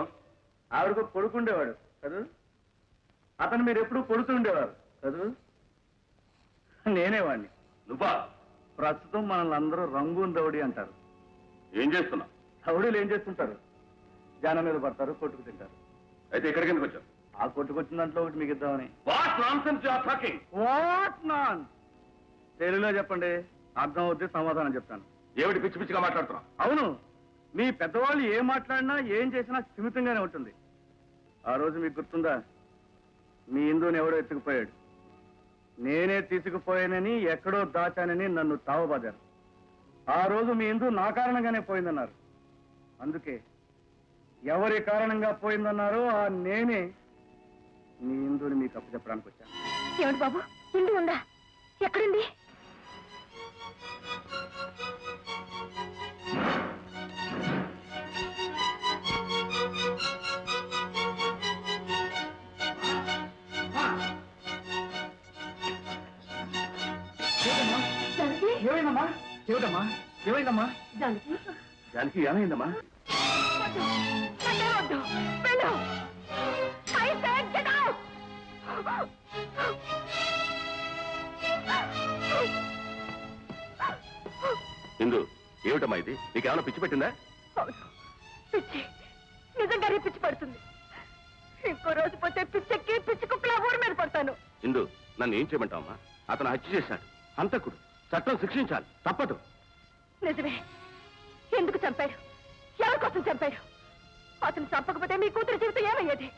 F: ఆవిడకు కొడుకుండేవాడు కదా? అతను మీరు ఎప్పుడు కొడుతూ ఉండేవారు కదా? నేనే వాడిని.
G: నువ్వా?
F: ప్రస్తుతం మనల్ని అందరూ రంగూన్ రౌడీ అంటారు.
G: ఏం చేస్తున్నావు?
F: రౌడీలు ఏం చేస్తుంటారు? జనం మీద పడతారు, కొట్టుకు తింటారు.
G: అయితే ఇక్కడికి ఎందుకు వచ్చావు?
F: ఆ కొట్టుకొచ్చిన దాంట్లో ఒకటి మీకు ఇద్దామని.
G: What nonsense you are talking?
F: What నాన్? తెలుగులో చెప్పండి, అర్థం అవుద్ది, సమాధానం చెప్తాను.
G: ఏమిటి పిచ్చి పిచ్చిగా మాట్లాడుతున్నావు?
F: అవును, మీ పెద్దవాళ్ళు ఏం మాట్లాడినా ఏం చేసినా స్థిమితంగానే ఉంటుంది. ఆ రోజు మీకు గుర్తుందా? మీ హిందూని ఎవడో ఎత్తుకుపోయాడు. నేనే తీసుకుపోయానని, ఎక్కడో దాచానని నన్ను తావబాదారు. ఆ రోజు మీ హిందూ నా కారణంగానే పోయిందన్నారు. అందుకే ఎవరి కారణంగా పోయిందన్నారో ఆ నేనే మీ హిందూని మీకు అప్పచెప్పడానికి వచ్చాను.
A: ఏమిటి బాబు, హిందూ ఉందా? ఎక్కడుంది?
F: ఏమైందమ్మా? ఏమిటమ్మా? ఏమైందమ్మా?
A: జానకి,
F: దానికి ఏమైందమ్మా?
A: వద్దు, నాకే వద్దు, వెళ్ళు. I said get out.
G: Hindu, ఏమిటమ్మా ఇది? నీకేమైనా పిచ్చి పెట్టిందా?
A: అవును, పిచ్చి, నిజంగానే పిచ్చి పడుతుంది. ఇంకో రోజు పోతే పిచ్చెక్కి పిచ్చి కుక్కలా ఊరి మీద పడతాను.
G: హిందూ, నన్ను ఏం చేయమంటావమ్మా? అతను హత్య చేశాడు, హంతకుడు. చట్టం శిక్షించాలి, తప్పదు.
A: నిజమే. ఎందుకు చంపాడు? ఎవరి కోసం చంపాడు? అతను చంపకపోతే మీ కూతురు జీవితం ఏమయ్యేది?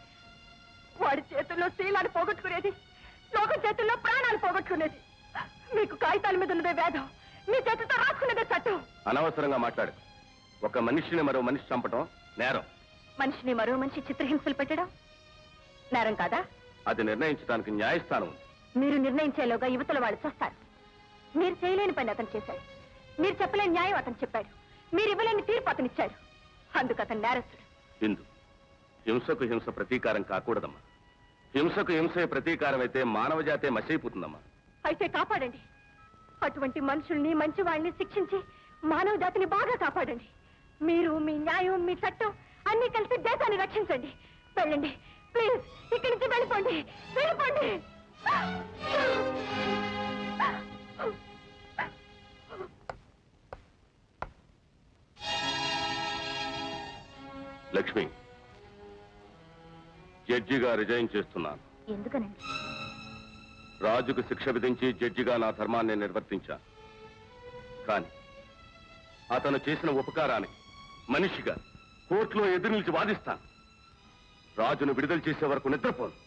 A: వాడి చేతుల్లో శీలాన్ని పోగొట్టుకునేది, లోకం చేతుల్లో ప్రాణాలు పోగొట్టుకునేది. మీకు కాగితాల మీద ఉన్నదే వేదం, మీ చేతితో రాసుకునేదే చట్టం.
G: అనవసరంగా మాట్లాడు. ఒక మనిషిని మరో మనిషి చంపటం నేరం.
A: మనిషిని మరో మనిషి చిత్రహింసలు పెట్టడం నేరం కాదా?
G: అది నిర్ణయించడానికి న్యాయస్థానం ఉంది.
A: మీరు నిర్ణయించేలోగా యువతల వాళ్ళు చేస్తారు. మీరు చేయలేని పని అతను చేశాడు. మీరు చెప్పలేని న్యాయం అతను చెప్పాడు. మీరు ఇవ్వలేని తీర్పు అతను ఇచ్చాడు. అందుకు అతను నేరస్తుడు.
G: హిందూ, హింసకు హింస ప్రతీకారం కాకూడదమ్మా. హింసకు హింసే ప్రతీకారం అయితే మానవ జాతే మసైపోతుందమ్మా.
A: అయితే కాపాడండి. అటువంటి మనుషుల్ని, మంచి వాళ్ళని శిక్షించి మానవ జాతిని బాగా కాపాడండి. మీరు, మీ న్యాయం, మీ చట్టం అన్ని కలిసి దేశాన్ని రక్షించండి. వెళ్ళండి ప్లీజ్, ఇక్కడి నుంచి వెళ్ళిపోండి, వెళ్ళిపోండి.
G: లక్ష్మి, జడ్జిగా రిజైన్ చేస్తున్నాను.
A: ఎందుకనండి?
G: రాజుకు శిక్ష విధించి జడ్జిగా నా ధర్మాన్ని నిర్వర్తించాను. కానీ అతను చేసిన ఉపకారానికి మనిషిగా కోర్టులో ఎదురు నిలిచి వాదిస్తాను. రాజును విడుదల చేసే వరకు నిద్రపోను.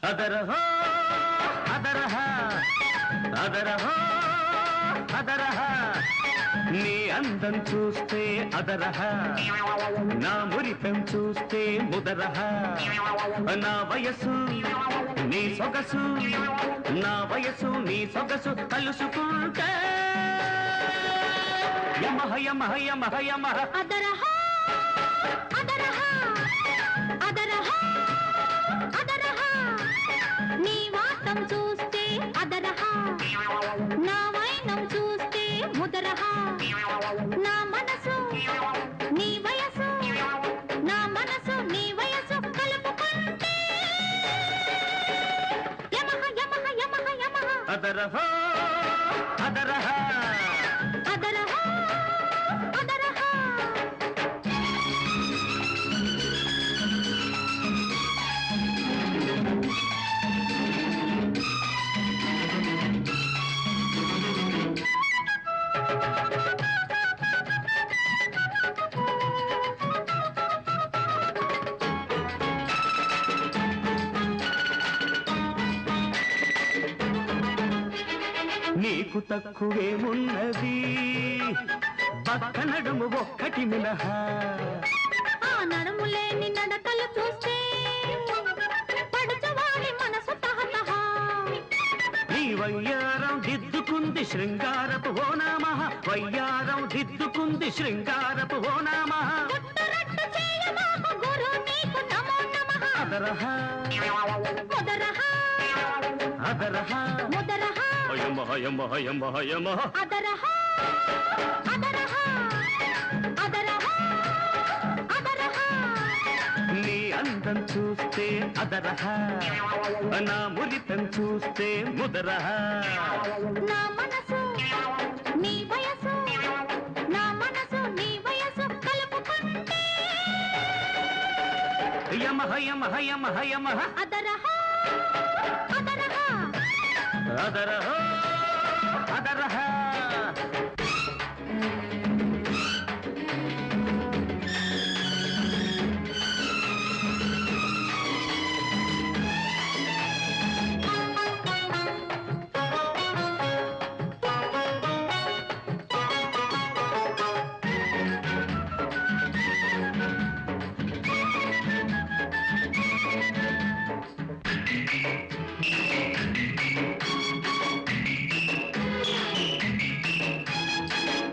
I: అదరహో అదరహ అదరహో అదరహ, నీ అందం చూస్తే అదరహ, నా మురిపెం చూస్తే ముదరహ, నా వయసు నీ సొగసు, నా వయసు నీ సొగసు కలుసుకుంటే యమహ యమహ యమహ యమహ.
A: అదరహ అదరహ అదరహ అదరహ, నీ వాటం చూస్తే అదరహ, నా వైనం చూస్తే ముదరహ, నా మనసు నీ వయసు, నా మనసు నీ వయసు కలుపుకుంటే యమహ యమహ యమహ యమహ.
I: అదరహో అదరహ
A: అదరహ అదరహ
I: నీకు తక్కువేమున్నది పక్క నడుము ఒక్కటి మినహా
A: ఆ నడుములేని నడకలు చూస్తే పడుచువాడి మనసు తహతహ
I: నీ వయ్యారం దిద్దుకుంది శృంగారపు ఓ నమః వయ్యారం దిద్దుకుంది శృంగారపు ఓ నమః
A: గుట్టురట్టు చేయమాకు గురు నీకు నమో నమః
I: అదరహ
A: ముదరహ
I: అదరహ
A: ముదరహ
I: హయమ హయమ హయమ హయమ
A: అదరహ అదరహ అదరహ అదరహ
I: నీ అందం చూస్తే అదరహ నా మురితం చూస్తే ముదరహ
A: నా మనసు నీ వయసు నా మనసు నీ వయసు కలుపుకుంటే
I: యమ హయమ హయమ హయమ
A: అదరహ అదరహ
I: అదరహ అదరహ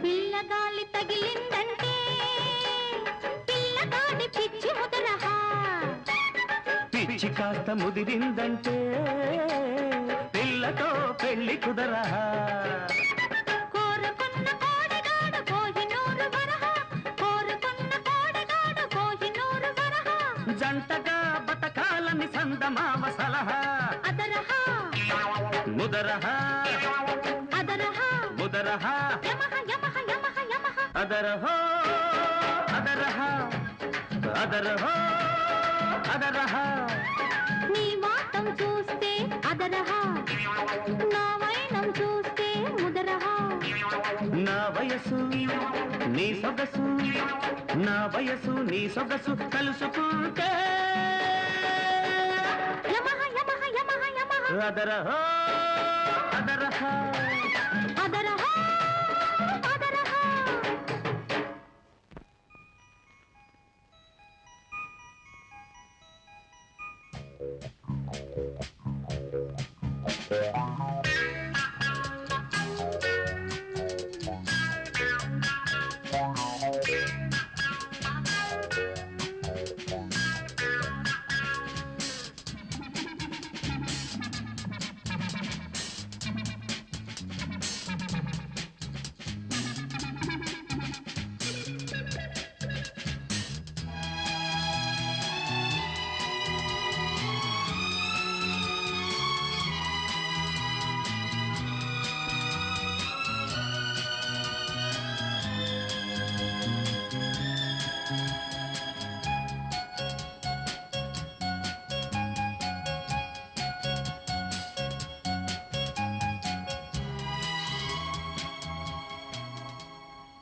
A: పిల్లగాలి తగిలిందంటే పిల్లగాడి పిచ్చి ముదరహ
I: పిచ్చి కాస్త ముదిరిందంటే పిల్లతో పెళ్లి కుదరహ
A: కోరుకున్న కోడగాడు కోహినూరు వరహ కోరుకున్న కోడగాడు కోహినూరు వరహ
I: జంటగా బతకాలని సందమామ సలహా
A: అదరహ
I: ముదరహ
A: అదరహ
I: ముదరహ
A: యమహ యమహ యమహ యమహ
I: అదరహ అదరహ అదరహ అదరహ
A: నీ వాటం చూస్తే అదరహ నా వైనం చూస్తే ముదరహ
I: నా వయసు నీ సొగసు నా వయసు నీ సొగసు కలుసుకుంటే
A: యమహ యమహ యమహ యమహ
I: అదరహ అదరహ
A: అదరహ అదరహ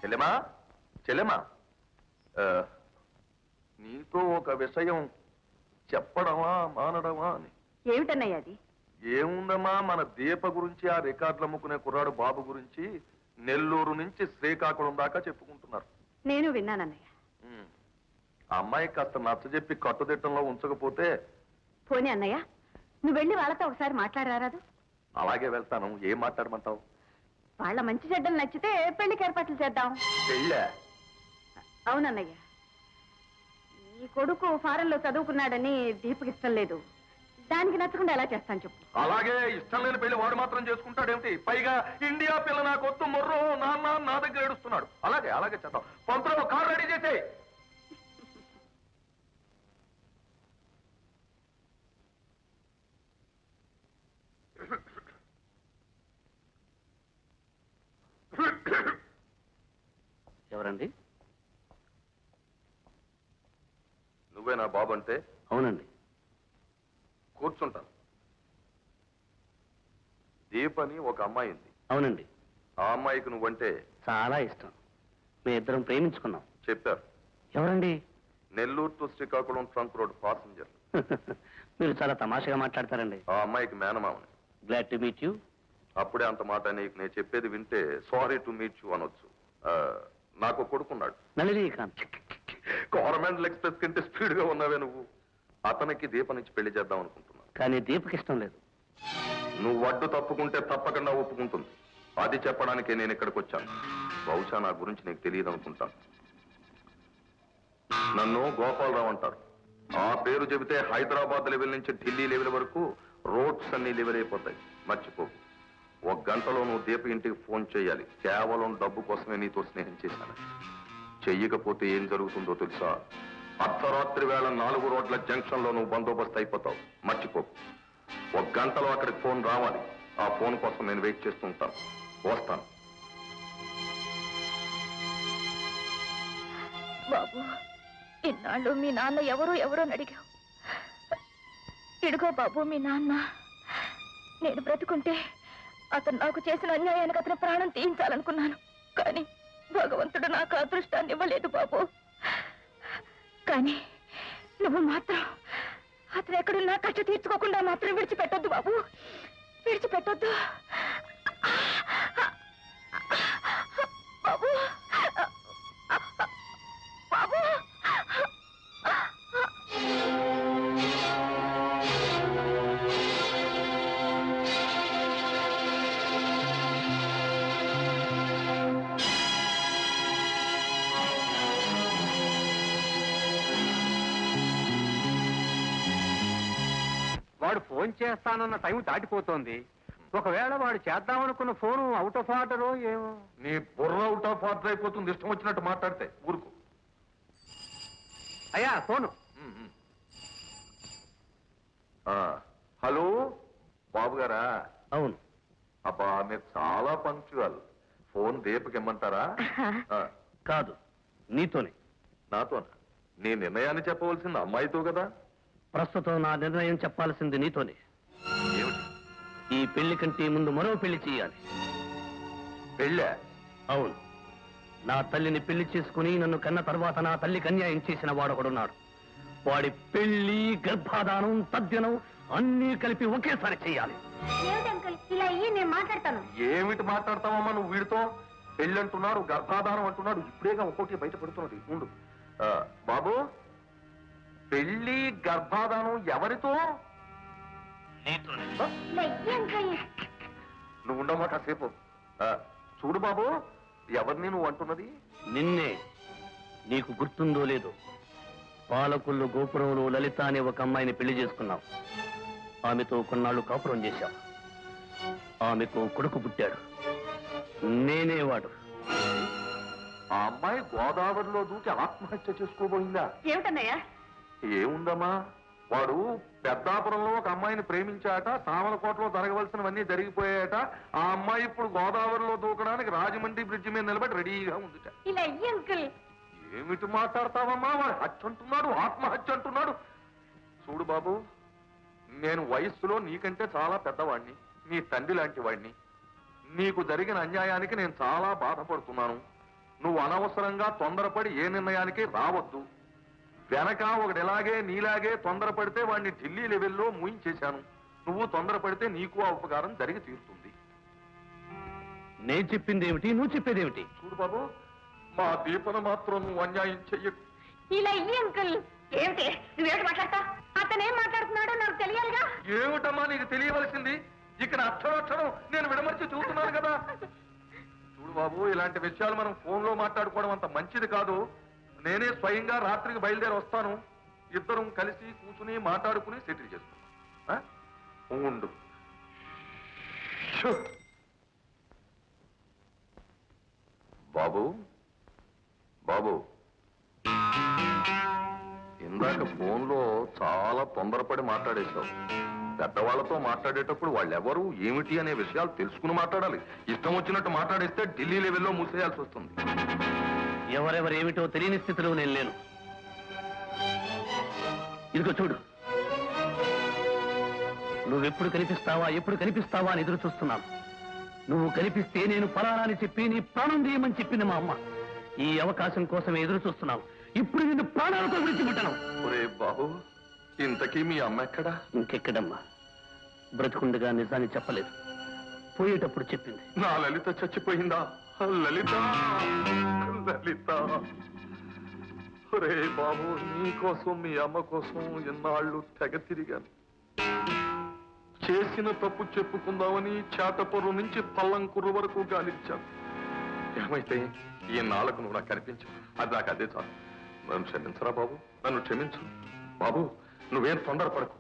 G: చెల్లెమా చెల్లెమా నీతో ఒక విషయం చెప్పడమా మానడమా అని
B: ఏమిటన్నయ్య అది?
G: ఏముందమ్మా మన దీప గురించి ఆ రికార్డులు అమ్ముకునే కుర్రాడు బాబు గురించి నెల్లూరు నుంచి శ్రీకాకుళం దాకా చెప్పుకుంటున్నారు.
B: నేను విన్నానన్నయ్య.
G: ఆ అమ్మాయి కాస్త నచ్చజెప్పి కట్టుదిట్టంలో ఉంచకపోతే.
B: పోనీ అన్నయ్య, నువ్వు వెళ్ళి వాళ్ళతో ఒకసారి మాట్లాడరాదు?
G: అలాగే వెళ్తాను. ఏం మాట్లాడమంటావు?
B: వాళ్ళ మంచి చెడ్డలు నచ్చితే పెళ్లికి ఏర్పాట్లు చేద్దాం.
G: పెళ్ళా?
B: అవునన్నయ్య, ఈ కొడుకు ఫారెన్లో చదువుకున్నాడని దీపకి ఇష్టం లేదు. దానికి నచ్చకుండా ఎలా చేస్తాను చెప్పు?
G: అలాగే ఇష్టం లేని పెళ్లి వాడు మాత్రం చేసుకుంటాడేమిటి? పైగా ఇండియా పిల్ల నా కొత్త మొర్రో నాన్న నా దగ్గర ఏడుస్తున్నాడు. అలాగే అలాగే చేద్దాం. పంతులు కారు రెడీ చేసే.
I: ఎవరండి?
G: నువ్వే నా బాబు అంటే?
I: అవునండి.
G: కూర్చుంటాను. దీప్ అని ఒక అమ్మాయి ఉంది.
I: అవునండి.
G: ఆ అమ్మాయికి నువ్వంటే
I: చాలా ఇష్టం. మీ ఇద్దరం ప్రేమించుకున్నాం.
G: చెప్పారు.
I: ఎవరండి?
G: Nellore to Srikakulam trunk road passenger.
I: మీరు చాలా తమాషగా మాట్లాడతారండి.
G: ఆ అమ్మాయికి మేనమామని.
I: Glad to meet you.
G: అప్పుడే అంత మాట నీకు నేను చెప్పేది వింటే సారీ టు మీట్ యూ అనొచ్చు. నాకు కొడుకున్నాడు.
I: నళినీకాంత్.
G: గవర్నమెంట్ ఎక్స్ప్రెస్ కంటే స్పీడ్ గా ఉన్నావే నువ్వు. అతనికి దీప నుంచి పెళ్లి చేద్దాం అనుకుంటున్నా.
I: కానీ దీపకి ఇష్టం లేదు.
G: నువ్వు అడ్డు తప్పుకుంటే తప్పకుండా ఒప్పుకుంటుంది. అది చెప్పడానికే నేను ఇక్కడికి వచ్చాను. బహుశా నా గురించి నీకు తెలియదు అనుకుంటాను. నన్ను గోపాలరావు అంటారు. ఆ పేరు చెబితే హైదరాబాద్ లెవెల్ నుంచి ఢిల్లీ లెవెల్ వరకు రోడ్స్ అన్ని లెవెల్ అయిపోతాయి. మర్చిపోకు. 1 గంటలో నువ్వు దీప ఇంటికి ఫోన్ చేయాలి. కేవలం డబ్బు కోసమే నీతో స్నేహం చేశాను. చెయ్యకపోతే ఏం జరుగుతుందో తెలుసా? అర్ధరాత్రి వేళ 4 రోడ్ల జంక్షన్ లో నువ్వు బందోబస్తు అయిపోతావు. మర్చిపోకు. 1 గంటలో అక్కడికి ఫోన్ రావాలి. ఆ ఫోన్ కోసం నేను వెయిట్ చేస్తూ ఉంటాను. వస్తాను.
A: బాబు, ఇన్నాళ్ళు మీ నాన్న ఎవరో అడిగావు. ఇడుగో బాబు మీ నాన్న. నేను బ్రతుకుంటే అతను నాకు చేసిన అన్యాయానికి అతని ప్రాణం తీయించాలనుకున్నాను. కానీ భగవంతుడు నాకు అదృష్టాన్ని ఇవ్వలేదు బాబు. కానీ నువ్వు మాత్రం అతను ఎక్కడున్నా కష్ట తీర్చుకోకుండా మాత్రం విడిచిపెట్టొద్దు బాబు. విడిచిపెట్టొద్దు బాబు. బాబు,
F: వాడు ఫోన్ చేస్తానన్న టైం దాటిపోతోంది. ఒకవేళ వాడు చేద్దామనుకున్న ఫోను అవుట్ ఆఫ్ ఆర్డరో ఏమో.
G: నీ బుర్ర అవుట్ ఆఫ్ ఆర్డర్ అయిపోతుంది ఇష్టం వచ్చినట్టు మాట్లాడితే. ఊరుకు.
F: అయ్యా ఫోను.
G: హలో బాబు గారా?
I: అవును.
G: అబ్బా మీరు చాలా పంక్చువల్. ఫోన్ దీపకి ఇమ్మంటారా?
I: కాదు, నీతోనే.
G: నాతోనా? నీ నిర్ణయాన్ని చెప్పవలసింది అమ్మాయితో కదా.
I: ప్రస్తుతం నా నిర్ణయం చెప్పాల్సింది నీతోనే.
G: ఏమిటి?
I: ఈ పెళ్లి కంటే ముందు మరో పెళ్లి చేయాలి.
G: పెళ్ళా?
I: అవును. నా తల్లిని పెళ్లి చేసుకుని నన్ను కన్న తర్వాత నా తల్లికి అన్యాయం చేసిన వాడొకడున్నాడు. వాడి పెళ్లి, గర్భాధానం, తద్దినం అన్నీ కలిపి ఒకేసారి చెయ్యాలి.
A: ఇలా నేను మాట్లాడతాను.
G: ఏమిటి మాట్లాడతావమ్మా నువ్వు వీడితో? పెళ్ళి అంటున్నాడు, గర్భాధానం అంటున్నాడు. ఇప్పుడేగా ఒక్కోటి బయట పడుతున్నది. ఉండు. బాబు, పెళ్లి గర్భాధానం ఎవరితో? నువ్వు ఉండమ్మా కాసేపు. చూడు బాబు, ఎవరిని నువ్వు అంటున్నది?
I: నిన్నే. నీకు గుర్తుందో లేదో, పాలకుల్లో గోపురంలో లలిత అనే ఒక అమ్మాయిని పెళ్లి చేసుకున్నావు. ఆమెతో కొన్నాళ్ళు కాపురం చేశావు. ఆమెకు కొడుకు పుట్టాడు. నేనే వాడు.
G: ఆ అమ్మాయి గోదావరిలో దూకి ఆత్మహత్య చేసుకోబోయిందా?
B: ఏమిటన్నయ్యా?
G: ఏముందమ్మా, వాడు పెద్దాపురంలో ఒక అమ్మాయిని ప్రేమించాట. సామలకోటలో జరగవలసినవన్నీ జరిగిపోయాయట. ఆ అమ్మాయి ఇప్పుడు గోదావరిలో దూకడానికి రాజమండ్రి బ్రిడ్జి మీద నిలబడి రెడీగా ఉందిట.
B: ఇలా అంకుల్.
G: ఏమిటి మాట్లాడతావమ్మా? వాడు హత్య అంటున్నాడు, ఆత్మహత్య అంటున్నాడు. చూడు బాబు, నేను వయస్సులో నీకంటే చాలా పెద్దవాణ్ణి, నీ తండ్రి లాంటి వాడిని. నీకు జరిగిన అన్యాయానికి నేను చాలా బాధపడుతున్నాను. నువ్వు అనవసరంగా తొందరపడి ఏ నిర్ణయానికి రావద్దు. వెనక ఒకటి ఎలాగే నీలాగే తొందరపడితే వాడిని ఢిల్లీ లెవెల్లో మూయించేశాను. నువ్వు తొందరపడితే నీకు ఆ ఉపకారం జరిగి తీరుతుంది.
I: నేను చెప్పింది ఏమిటి, నువ్వు చెప్పేదేమిటి?
G: చూడు బాబు, మా దీపను మాత్రం నువ్వు అన్యాయం చెయ్యకు.
B: ఇలా అంకుల్. ఏమిటి నువ్వేమిటి మాట్లాడతా? అతనేం మాట్లాడుతున్నాడో నాకు తెలియాలిగా.
G: ఏమిటమ్మా నీకు తెలియవలసింది? ఇక్కడ అక్షరం నేను విడమర్చి చూస్తున్నాను కదా. చూడు బాబు, ఇలాంటి విషయాలు మనం ఫోన్లో మాట్లాడుకోవడం అంత మంచిది కాదు. నేనే స్వయంగా రాత్రికి బయలుదేరి వస్తాను. ఇద్దరం కలిసి కూర్చుని మాట్లాడుకుని సెటిల్ చేసుకుంటాం. ఉండు. బాబు, బాబు, ఇందాక ఫోన్లో చాలా తొందరపడి మాట్లాడేశావు. పెద్దవాళ్లతో మాట్లాడేటప్పుడు వాళ్ళెవరు ఏమిటి అనే విషయాలు తెలుసుకుని మాట్లాడాలి. ఇష్టం వచ్చినట్టు మాట్లాడేస్తే ఢిల్లీ లెవెల్లో మూసేయాల్సి వస్తుంది.
I: ఎవరెవరేమిటో తెలియని స్థితిలో నేను లేను. ఇదిగో చూడు, నువ్వెప్పుడు కనిపిస్తావా ఎప్పుడు కనిపిస్తావా అని ఎదురు చూస్తున్నాను. నువ్వు కనిపిస్తే నేను ఫలానా అని చెప్పి నీ ప్రాణం తీయమని చెప్పింది మా అమ్మ. ఈ అవకాశం కోసమే ఎదురు చూస్తున్నావు. ఇప్పుడు నిన్ను ప్రాణాలతో విడిచిపెట్టను.
G: ఒరే బాబు, ఇంతకీ మీ అమ్మ ఎక్కడా?
I: ఇంకెక్కడమ్మా, బ్రతుకుండగా నిజాన్ని చెప్పలేదు, పోయేటప్పుడు చెప్పింది.
G: నా లలిత చచ్చిపోయిందా? లలిత, లలిత. ఒరే బాబు, నీ కోసం మీ అమ్మ కోసం ఎన్నాళ్ళు తెగ తిరిగాను. చేసిన తప్పు చెప్పుకుందామని చేటపొర్రు నుంచి పల్లంకుర్రు వరకు గాలించాను. ఏమైతే ఈ నాళ్ళకు నువ్వు నాకు కనిపించావు, అది నాకు అదే చాలు. నన్ను క్షమించరా బాబు, నన్ను క్షమించు. బాబు, నువ్వేం తొందరపడకు.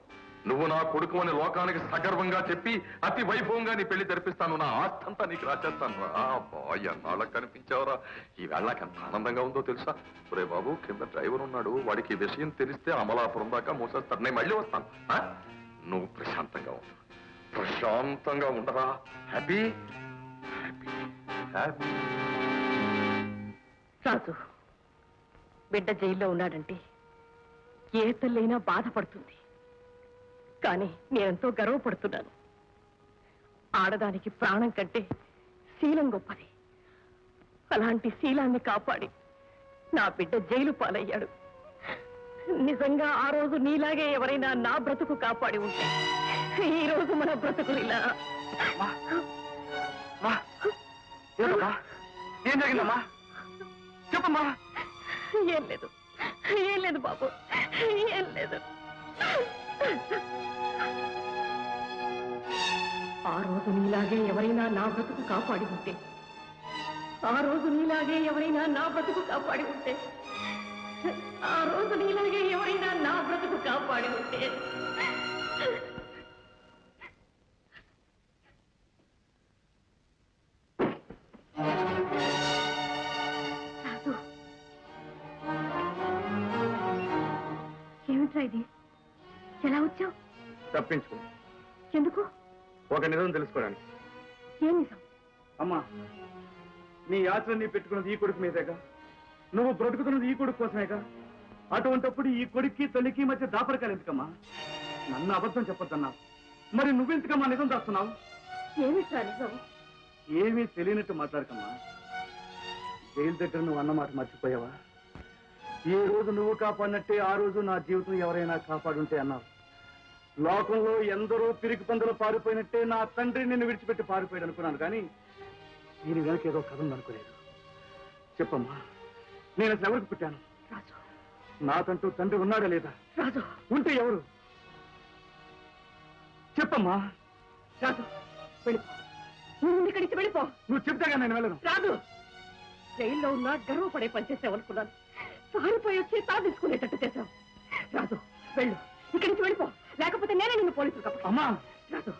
G: నువ్వు నా కొడుకు అని లోకానికి సగర్వంగా చెప్పి అతి వైభవంగా నీ పెళ్లి జరిపిస్తాను. నా ఆస్తంతా నీకు రాసేస్తాను రా. ఎన్నాళ్ళకు కనిపించావురా. ఈ వేళ నాకు ఎంత ఆనందంగా ఉందో తెలుసా? ఒరే బాబు, కింద డ్రైవర్ ఉన్నాడు, వాడికి ఈ విషయం తెలిస్తే అమలాపురం దాకా మోసేస్తాడు. నేను మళ్ళీ వస్తాను. నువ్వు ప్రశాంతంగా ఉండు, ప్రశాంతంగా ఉండరా. Happy happy happy.
B: రాజు, బిడ్డ జైల్లో ఉన్నాడంటే ఏ తల్లైనా బాధపడుతుంది. కానీ నేనెంతో గర్వపడుతున్నాను. ఆడదానికి ప్రాణం కంటే శీలం గొప్పది. అలాంటి శీలాన్ని కాపాడి నా బిడ్డ జైలు పాలయ్యాడు. నిజంగా ఆ రోజు నీలాగే ఎవరైనా నా బ్రతుకు కాపాడి ఉంటే ఈ రోజు మన బ్రతుకులు ఇలా.
F: ఏం జరిగిందమ్మా? చెప్పమ్మా.
B: ఏం లేదు, ఏం లేదు బాబు, ఏం లేదు. ఆ రోజు నీలాగే ఎవరైనా నా బ్రతుకు కాపాడి ఉంటే, ఆ రోజు నీలాగే ఎవరైనా నా బ్రతుకు కాపాడి ఉంటే, ఆ రోజు నీలాగే ఎవరైనా నా బ్రతుకు కాపాడి ఉంటే. ఏమిట్రా ఇది? ఎలా వచ్చావు?
F: తప్పించుకుని.
B: ఎందుకు?
F: ఒక నిజం తెలుసుకోవడానికి.
B: ఏం నిజం?
F: అమ్మా, నీ ఆచరణ పెట్టుకున్నది ఈ కొడుకు మీదేగా, నువ్వు బ్రతుకుతున్నది ఈ కొడుకు కోసమేగా. అటువంటప్పుడు ఈ కొడుక్కి తల్లికి మధ్య దాపరకాలు ఎందుకమ్మా? నన్ను అబద్ధం చెప్పొద్దన్నావు, మరి నువ్వెందుకమ్మా నిజం దాస్తున్నావు?
B: ఏమిట్రా నిజం?
F: ఏమీ తెలియనట్టు మాట్లాడకమ్మా. జైలు దగ్గర నువ్వు అన్నమాట మర్చిపోయావా? ఏ రోజు నువ్వు కాపాడినట్టే ఆ రోజు నా జీవితం ఎవరైనా కాపాడుంటే అన్నావు. లోకంలో ఎందరో పిరికి పందులు పారిపోయినట్టే నా తండ్రి నిన్ను విడిచిపెట్టి పారిపోయాడు అనుకున్నాను, కానీ నేను వెనక ఏదో కథ ఉందనుకోలేదు. చెప్పమ్మా, నేను అసలు ఎవరికి పుట్టాను?
B: రాజు,
F: నాకంటూ తండ్రి ఉన్నాడా లేదా?
B: రాజు,
F: ఉంటే ఎవరు? చెప్పమ్మా.
B: రాజు, వెళ్ళిపో. నువ్వు ఇక్కడి నుంచి వెళ్ళిపో.
F: నువ్వు చెప్తాగా నేను వెళ్ళను.
B: రాజు, జైల్లో ఉన్నా గర్వపడే పనిచేసావనుకున్నాను. పారిపోయి వచ్చి తీసుకునేటట్టు చేశావు. రాజు, వెళ్ళు, ఇక్కడి నుంచి వెళ్ళిపో, లేకపోతే నేనే నిన్ను పోలీసులు కప్పు.
F: అమ్మా.
B: రాజు,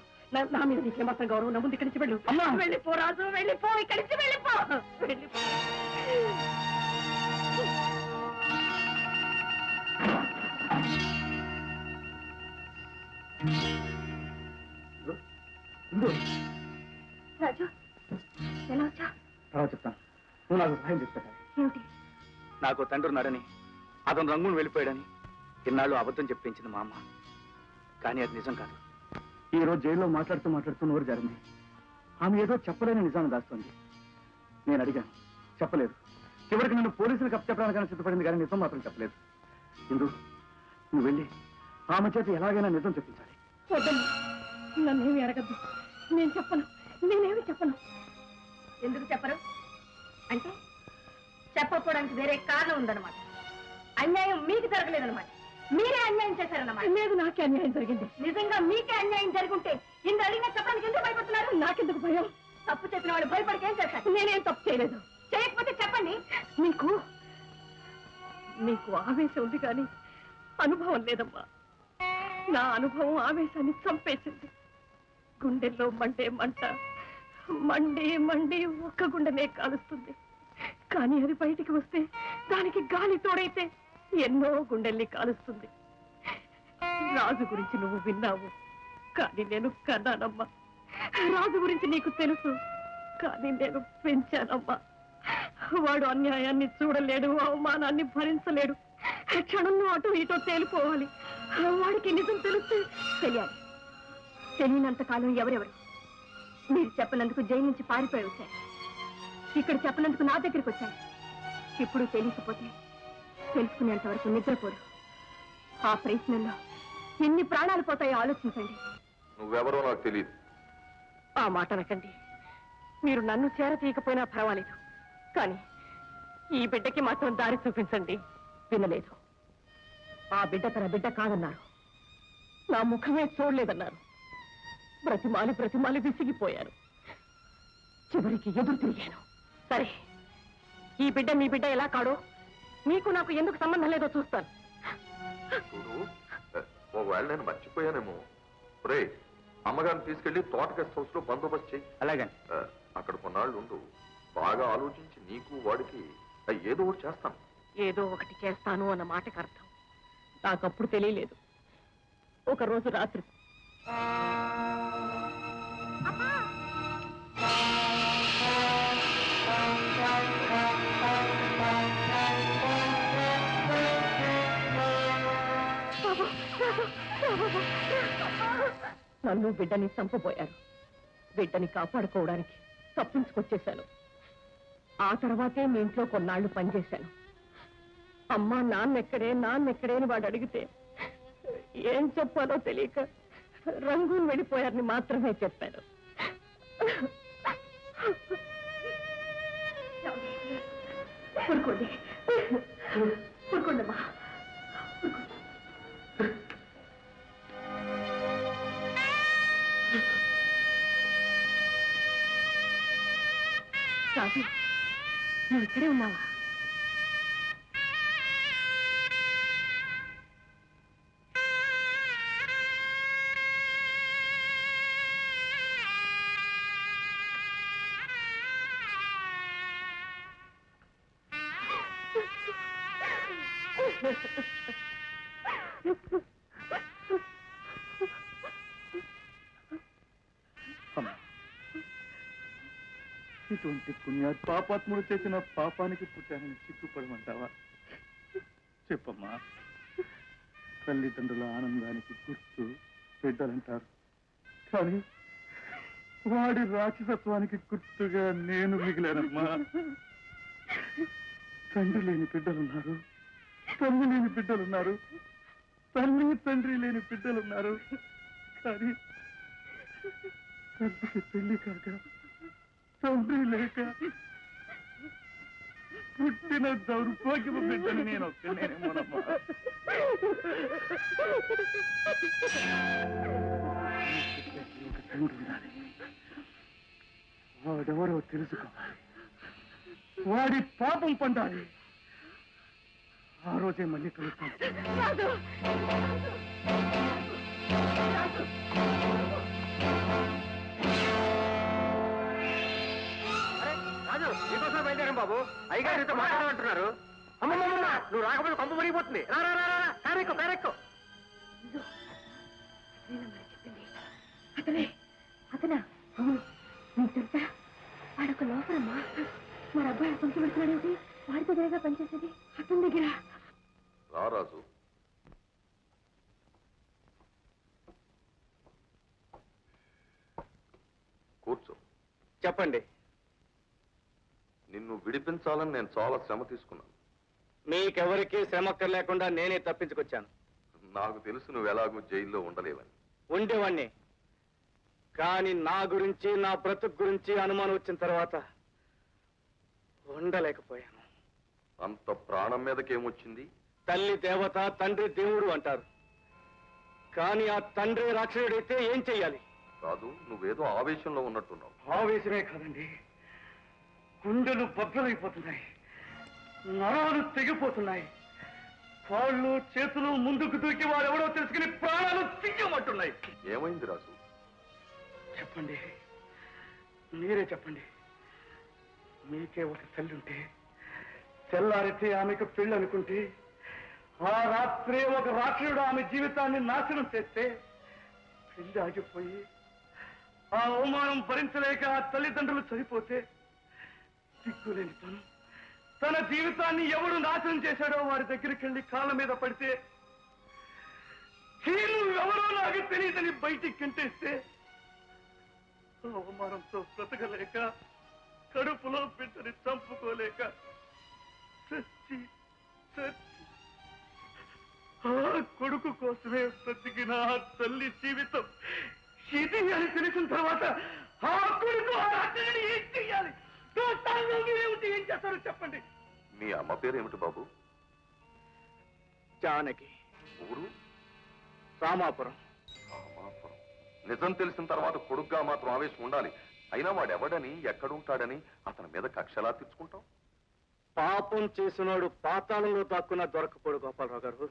B: నా మీద నీకేమాత్రం గౌరవం నా ముందు ఇక్కడి నుంచి వెళ్ళు.
F: అమ్మా.
B: వెళ్ళిపో రాజు, వెళ్ళిపో, ఇక్కడి నుంచి వెళ్ళిపో, వెళ్ళిపో. రాజు, ఎలా వచ్చా?
F: తర్వాత చెప్తాను. నువ్వు నాకు సహాయం చేస్తాను.
B: ఏమిటి?
F: నాకు తండ్రి ఉన్నాడని, అతను రంగును వెళ్ళిపోయాడని ఇన్నాళ్ళు అబద్ధం చెప్పించింది మా అమ్మ. కానీ అది నిజం కాదు. ఈ రోజు జైల్లో మాట్లాడుతూ నోరు జారింది. ఆమె ఏదో చెప్పలేని నిజాన్ని దాస్తుంది. నేను అడిగాను, చెప్పలేదు. చివరికి నన్ను పోలీసులకు అప్పచెప్పడానికైనా సిద్ధపడింది, కానీ నిజం మాత్రం చెప్పలేదు. ఇందు, నువ్వు వెళ్ళి ఆమె చేత ఎలాగైనా నిజం చెప్పించాలి.
B: వద్దమ్మా, నన్నేమి అడగద్దు. నేను చెప్పను, నేనేమి చెప్పను. ఎందుకు చెప్పరు? అంటే చెప్పకపోవడానికి వేరే కారణం ఉందన్నమాట. అన్యాయం మీకు జరగలేదన్నమాట. మీరే అన్యాయం చేశారన్నమాట. లేదు, నాకే అన్యాయం జరిగింది. నిజంగా మీకే అన్యాయం జరుగుంటే ఇంత అడిగినా చెప్పడానికి ఎందుకు భయపడుతున్నారు? నాకెందుకు భయం? తప్పు చెప్పిన వాళ్ళు భయపడికి ఏం చేస్తారు? నేనేం తప్పు చేయలేదు. చేయకపోతే చెప్పండి. మీకు ఆవేశం ఉంది కానీ అనుభవం లేదమ్మా. నా అనుభవం ఆవేశాన్ని చంపేసింది. గుండెల్లో మండే మంట మండి ఒక్క గుండెనే కాలుస్తుంది. కానీ అది బయటికి వస్తే దానికి గాలి తోడైతే ఎన్నో గుండెల్ని కాలుస్తుంది. రాజు గురించి నువ్వు విన్నావు, కానీ నేను కన్నానమ్మా. రాజు గురించి నీకు తెలుసు, కానీ నేను పెంచానమ్మా. వాడు అన్యాయాన్ని చూడలేడు, అవమానాన్ని భరించలేడు. క్షణంలో అటు ఇటో తేలిపోవాలి. వాడికి నిజం తెలిస్తే తెలియాలి. తెలియనంత కాలం ఎవరెవరు మీరు చెప్పనందుకు జైలు నుంచి పారిపోయి వచ్చారు, ఇక్కడ చెప్పనందుకు నా దగ్గరికి వచ్చారు. ఇప్పుడు తెలియకపోతే తెలుసుకునేంత వరకు నిద్రపోరు. ఆ ప్రయత్నంలో ఎన్ని ప్రాణాలు పోతాయో ఆలోచించండి.
G: నువ్వెవరో నాకు తెలియదు.
B: ఆ మాట అనకండి. మీరు నన్ను చేరతీయకపోయినా పర్వాలేదు, కానీ ఈ బిడ్డకి మాత్రం దారి చూపించండి. వినలేదు. ఆ బిడ్డ తన బిడ్డ కాదన్నారు, నా ముఖమే చూడలేదన్నారు. బ్రతిమాలి విసిగిపోయాను. చివరికి ఎదురు తిరిగాను. సరే, ఈ బిడ్డ మీ బిడ్డ ఎలా కాడో మీకు నాకు ఎందుకు సంబంధం లేదో చూస్తాను.
G: చూడు, ఒకవేళ నేను మర్చిపోయానేమో. రే, అమ్మగారిని తీసుకెళ్లి తోట గెస్ట్ హౌస్ లో బందోబస్తు చెయ్యి.
F: అలాగే.
G: అక్కడ కొన్నాళ్ళు ఉండు. బాగా ఆలోచించి నీకు వాడికి ఏదో ఒకటి చేస్తాను.
B: ఏదో ఒకటి చేస్తాను అన్న మాటకు అర్థం నాకప్పుడు తెలియలేదు. ఒకరోజు రాత్రి నన్ను బిడ్డని చంపబోయారు. బిడ్డని కాపాడుకోవడానికి తప్పించుకొచ్చేశాను. ఆ తర్వాతే మీ ఇంట్లో కొన్నాళ్లు పనిచేశాను. అమ్మ నాన్నెక్కడే అని వాడు అడిగితే ఏం చెప్పాలో తెలియక రంగూన్ వెళ్ళిపోయారని మాత్రమే చెప్పాను. ఊరుకోండమ్మా. రాజు, నువ్వు ఇక్కడే ఉన్నావా?
J: ఇటువంటి పుణ్యాత్ పాపాత్ముడు చేసిన పాపానికి పుట్టానని సిగ్గుపడమంటావా? చెప్పమ్మా. తల్లిదండ్రుల ఆనందానికి గుర్తు బిడ్డలంటారు, కానీ వాడి రాక్షసత్వానికి గుర్తుగా నేను మిగిలానమ్మా. తండ్రి లేని బిడ్డలున్నారు, తల్లి లేని బిడ్డలున్నారు, తండ్రి లేని బిడ్డలున్నారు. కానీ తల్లికి పెళ్లి కాక, తండ్రి లేక పుట్టిన దౌర్భాగ్యపు బిడ్డని నేను ఒక్కనేమోనమ్మా. ఒక తండ్రి ఉండాలి, వాడెవరో తెలుసుకోవాలి, వాడి పాపం పండాలి. ఆ రోజే మళ్ళీ కలుస్తాను.
F: రాజు, నీకోసం బయలుదేరాం బాబు. అయ్యగారితో మాట్లాడమంటున్నారు. అమ్మమ్మ, నువ్వు రాకపోతే కంపు మునిగిపోతుంది. కారెక్కు.
B: అతనా? అవును. నీకు తెలుసా, వాడొక లోపలమ్మా. మా అబ్బాయి కొంచెం పెడుతున్నాడేంటి? వాడి దగ్గరగా పనిచేసేది, అతని దగ్గర.
G: రాజు, కూర్చో.
H: చెప్పండి.
G: నిన్ను విడిపించాలని నేను చాలా శ్రమ తీసుకున్నాను.
H: మీకెవరికీ శ్రమక్కర్ లేకుండా నేనే తప్పించుకొచ్చాను.
G: నాకు తెలుసు నువ్వు ఎలాగూ జైల్లో ఉండలేవని.
H: ఉండేవాణ్ణి, కానీ నా గురించి, నా బ్రతుకు గురించి అనుమానం వచ్చిన తర్వాత ఉండలేకపోయాను.
G: అంత ప్రాణం మీదకేమొచ్చింది?
H: తల్లి దేవత, తండ్రి దేవుడు అంటారు, కానీ ఆ తండ్రి రాక్షసుడైతే ఏం చెయ్యాలి?
G: రాజు, నువ్వేదో ఆవేశంలో ఉన్నట్టున్నావు.
J: ఆవేశమే కాదండి, గుండెలు బద్దలైపోతున్నాయి, నరాలు తెగిపోతున్నాయి, కాళ్ళు చేతులు ముందుకు దూకి వారెవడో తెలుసుకుని ప్రాణాలు తీయమంటున్నాయి.
G: ఏమైంది రాజు?
J: చెప్పండి, మీరే చెప్పండి. మీకే ఒక తల్లి ఉంటే, తెల్లారితే ఆమెకు పెళ్ళి అనుకుంటే, ఆ రాత్రే ఒక రాక్షసుడు ఆమె జీవితాన్ని నాశనం చేస్తే, పెళ్లి ఆగిపోయి ఆ అవమానం భరించలేక ఆ తల్లిదండ్రులు చనిపోతే, దిక్కులేని తను తన జీవితాన్ని ఎవడు నాశనం చేశాడో వారి దగ్గరికి వెళ్ళి కాళ్ళ మీద పడితే ఎవరో నాకు తెలియదని బయటికి కంటేస్తే అవమానంతో బ్రతకలేక కడుపులో బిడ్డని చంపుకోలేక చచ్చి ఆ కొడుకు కోసమే బ్రతికిన ఆ తల్లి జీవితం ఇది అని తెలిసిన తర్వాత ఆ కొడుకు ఆ అతనిని ఏం చెయ్యాలి? ఏం చేస్తారో చెప్పండి.
G: మీ అమ్మ పేరు ఏమిటి బాబు?
C: జానకి.
G: ఊరు?
C: రామాపురం.
G: రామాపురం. నిజం తెలిసిన తర్వాత కొడుగ్గా మాత్రం ఆవేశం ఉండాలి. అయినా వాడెవడని ఎక్కడుంటాడని అతని మీద కక్షలా తీర్చుకుంటాం.
C: పాపం చేసినోడు పాతాళంలో దాక్కున్నా దొరకపోడు గోపాలరావు గారు.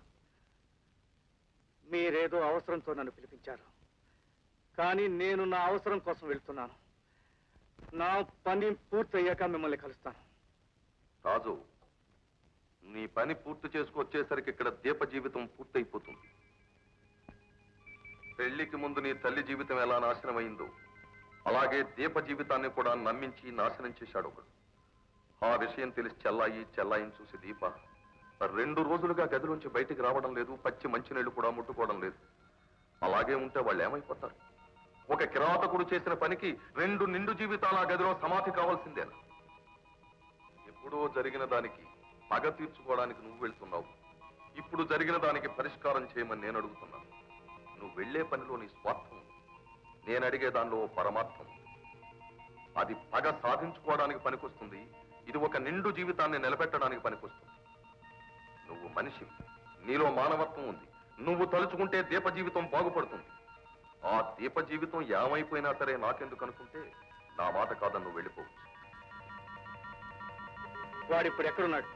C: మీరేదో అవసరంతో నన్ను పిలిపించారు, కానీ నేను నా అవసరం కోసం వెళ్తున్నాను. నా పని పూర్తయ్యాక మిమ్మల్ని కలుస్తాను.
G: రాజు, నీ పని పూర్తి చేసుకొచ్చేసరికి ఇక్కడ దీప జీవితం పూర్తయిపోతుంది. పెళ్లికి ముందు నీ తల్లి జీవితం ఎలా నాశనమైందో అలాగే దీప జీవితాన్ని కూడా నమ్మించి నాశనం చేశాడు ఒకడు. ఆ విషయం తెలిసి చెల్లాయిని చూసి దీప 2 రోజులుగా గదిలోంచి బయటికి రావడం లేదు, పచ్చి మంచినీళ్లు కూడా ముట్టుకోవడం లేదు. అలాగే ఉంటే వాళ్ళు ఏమైపోతారు? ఒక కిరాతకుడు చేసిన పనికి 2 నిండు జీవితాల గదిలో సమాధి కావాల్సిందేనా? ఎప్పుడో జరిగిన దానికి పగ తీర్చుకోవడానికి నువ్వు వెళ్తున్నావు. ఇప్పుడు జరిగిన దానికి పరిష్కారం చేయమని నేను అడుగుతున్నాను. నువ్వు వెళ్లే పనిలో నీ స్వార్థం ఉంది, నేను అడిగే దానిలో పరమార్థం ఉంది. అది పగ సాధించుకోవడానికి పనికొస్తుంది, ఇది ఒక నిండు జీవితాన్ని నిలబెట్టడానికి పనికొస్తుంది. నువ్వు మనిషి, నీలో మానవత్వం ఉంది. నువ్వు తలుచుకుంటే దీప జీవితం బాగుపడుతుంది. ఆ దీప జీవితం ఏమైపోయినా సరే నాకెందుకు అనుకుంటే నా మాట కాదని నువ్వు వెళ్ళిపోవచ్చు.
C: వాడిప్పుడు ఎక్కడున్నాడు?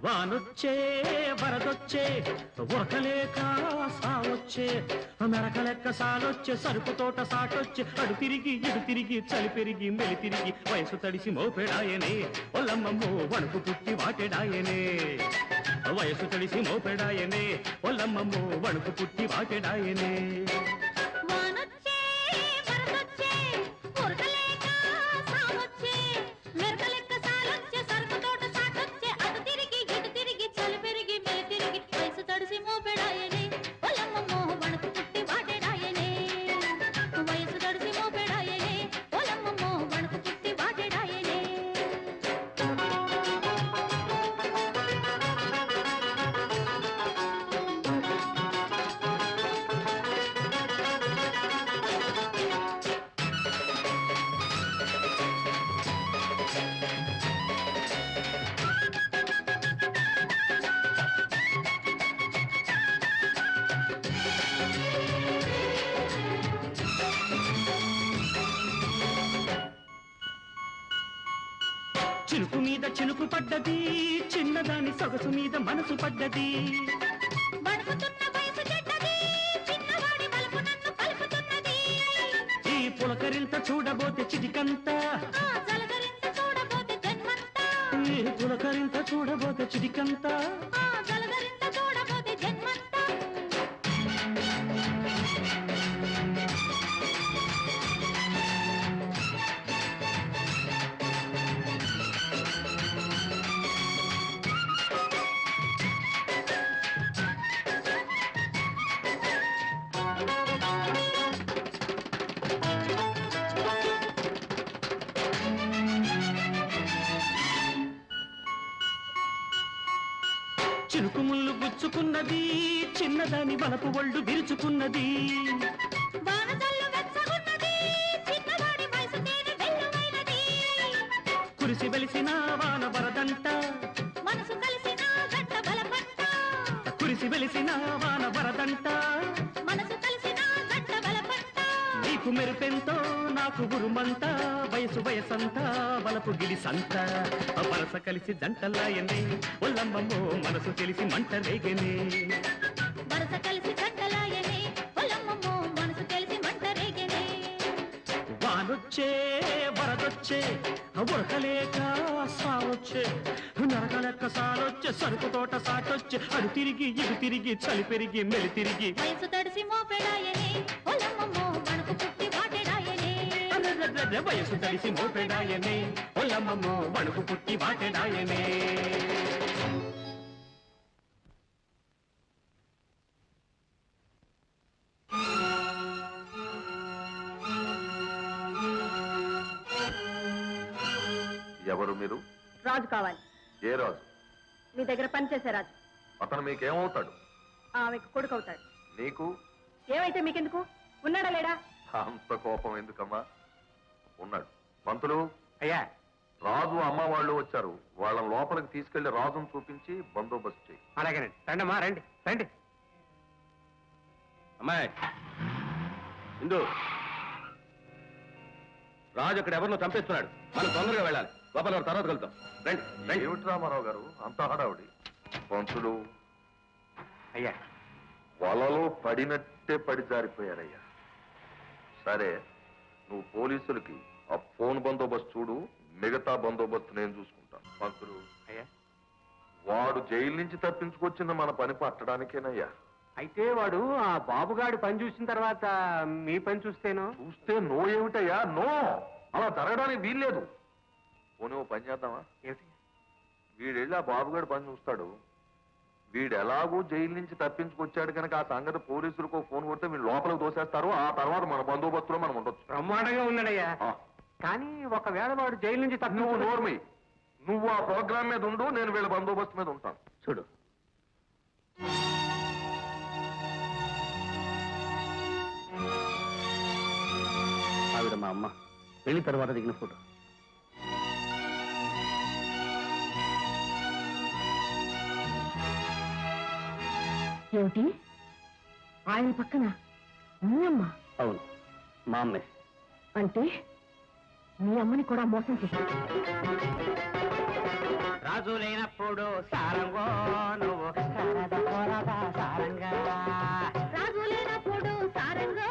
K: వానొచ్చే వరదొచ్చే ఉరకలేక సావొచ్చే మెరకలెక్క సాలొచ్చే సరుకు తోట సాటొచ్చే అడు తిరిగి ఇడు తిరిగి చలి పెరిగి మెలి తిరిగి వయసు తడిసి మోపెడాయనే ఒల్లమ్మమ్మో వణుకు పుట్టి వాటెడాయనే వయసు తడిసి మోపెడాయనే ఒల్లమ్మమ్మో వణుకు పుట్టి వాటెడాయనే చినుకు మీద చినుకు పడ్డది, చిన్నదాని సొగసు మీద మనసు పడ్డది. ఈ పులకరింత చూడబోతే చిటికంత, ఈ పులకరింత చూడబోతే చిటికంత. చినుకు ముళ్ళు గుచ్చుకున్నది, చిన్నదాని వలపు ఒళ్ళు విరుచుకున్నది. కురిసి వెలిసిన వాన వరదంట, కురిసి వెలిసిన వాన వరదంట. నీ నీకు మెరుపెంతో నాకు గురుమంతా వయసు వయసంతా వలపు గిలిసంతా వరస కలిసి జంటలాయనే ఒల్లమ్మమ్మో మనసు తెలిసి మంట రేగనే
A: వరస కలిసి జంటలాయనే ఒల్లమ్మమ్మో మనసు తెలిసి మంట రేగనే
K: వానొచ్చే వరదొచ్చే ఉడకలేక సావొచ్చే నరకలెక్క సాలొచ్చే సరుకు తోట సాటొచ్చే అడు తిరిగి ఇడు తిరిగి చలి పెరిగి మెలి తిరిగి
A: వయసు తడిసి మోపెడాయనే ఒల్లమ్మమ్మో మనకు పుట్టి వాటెడాయనే
K: వయసు తడిసి మోపెడాయనే ఒల్లమ్మమ్మో వణుకు పుట్టి వాటెడాయనే
G: ఎవరు మీరు?
B: రాజు కావాలి.
G: ఏ రాజు?
B: మీ దగ్గర పనిచేసే రాజు.
G: అతను మీకేమవుతాడు?
B: ఆమెకు కొడుకు అవుతాడు.
G: నీకు?
B: ఏమైతే మీకెందుకు? ఉన్నాడా లేడా?
G: అంత కోపం ఎందుకమ్మా? ఉన్నాడు. పంతులు,
F: అయ్యా,
G: రాజు అమ్మ వాళ్ళు వచ్చారు. వాళ్ళ లోపలికి తీసుకెళ్లి రాజును చూపించి బందోబస్తు చేయి.
F: అలాగేనండి. రండమ్మా, రండి రండి.
D: అమ్మాయి ఇందు, రాజు అక్కడ ఎవరినో చంపేస్తున్నాడు. మనం తొందరగా వెళ్ళాలి. లోపల తర్వాత కలుద్దాం. రండి రండి.
G: ఏమిటి రామారావు గారు అంత హడావుడి? పంతులు,
F: అయ్యా,
G: వలలో పడినట్టే పడి జారిపోయారయ్యా. సరే, నువ్వు పోలీసులకి ఆ ఫోన్ బందోబస్తు చూడు, మిగతా బందోబస్తు నేను చూసుకుంటాను. పంతులు,
F: అయ్యా,
G: వాడు జైలు నుంచి తప్పించుకొచ్చింది మన పని పట్టడానికేనయ్యా.
F: అయితే వాడు ఆ బాబుగాడి పని చూసిన తర్వాత మీ పని చూస్తేనో?
G: చూస్తే నో ఏమిటయ్యా? నో, అలా జరగడానికి వీల్లేదు. పోనీ ఓ పని చేద్దామా?
F: ఏమిటి?
G: వీడెళ్ళి ఆ బాబుగాడి పని చూస్తాడు. వీడు ఎలాగూ జైలు నుంచి తప్పించుకొచ్చాడు కనుక ఆ సంగతి పోలీసులకు ఫోన్ కొడితే వీళ్ళు లోపలికి తోసేస్తారు. ఆ తర్వాత మన బందోబస్తులో మనం ఉండొచ్చు.
F: బ్రహ్మాండంగా ఉన్నాడయ్యా.
G: ఆ,
F: కానీ ఒకవేళ వాడు జైలు నుంచి
G: నువ్వు నోర్మి, నువ్వు ఆ ప్రోగ్రామ్ మీద ఉండు, నేను వీళ్ళ బందోబస్తు మీద ఉంటాను.
I: చూడు, ఆవిడ మా అమ్మ పెళ్లి తర్వాత దిగిన ఫోటో.
B: ఏమిటి? ఆయన పక్కన మీ అమ్మ?
I: అవును, మా అమ్మే.
B: అంటే మీ అమ్మని కూడా మోసం చేశాడు.
H: రాజు లేనప్పుడు సారంగో నువ్వు సారద పోరదా సారంగా.
A: రాజు లేనప్పుడు సారంగా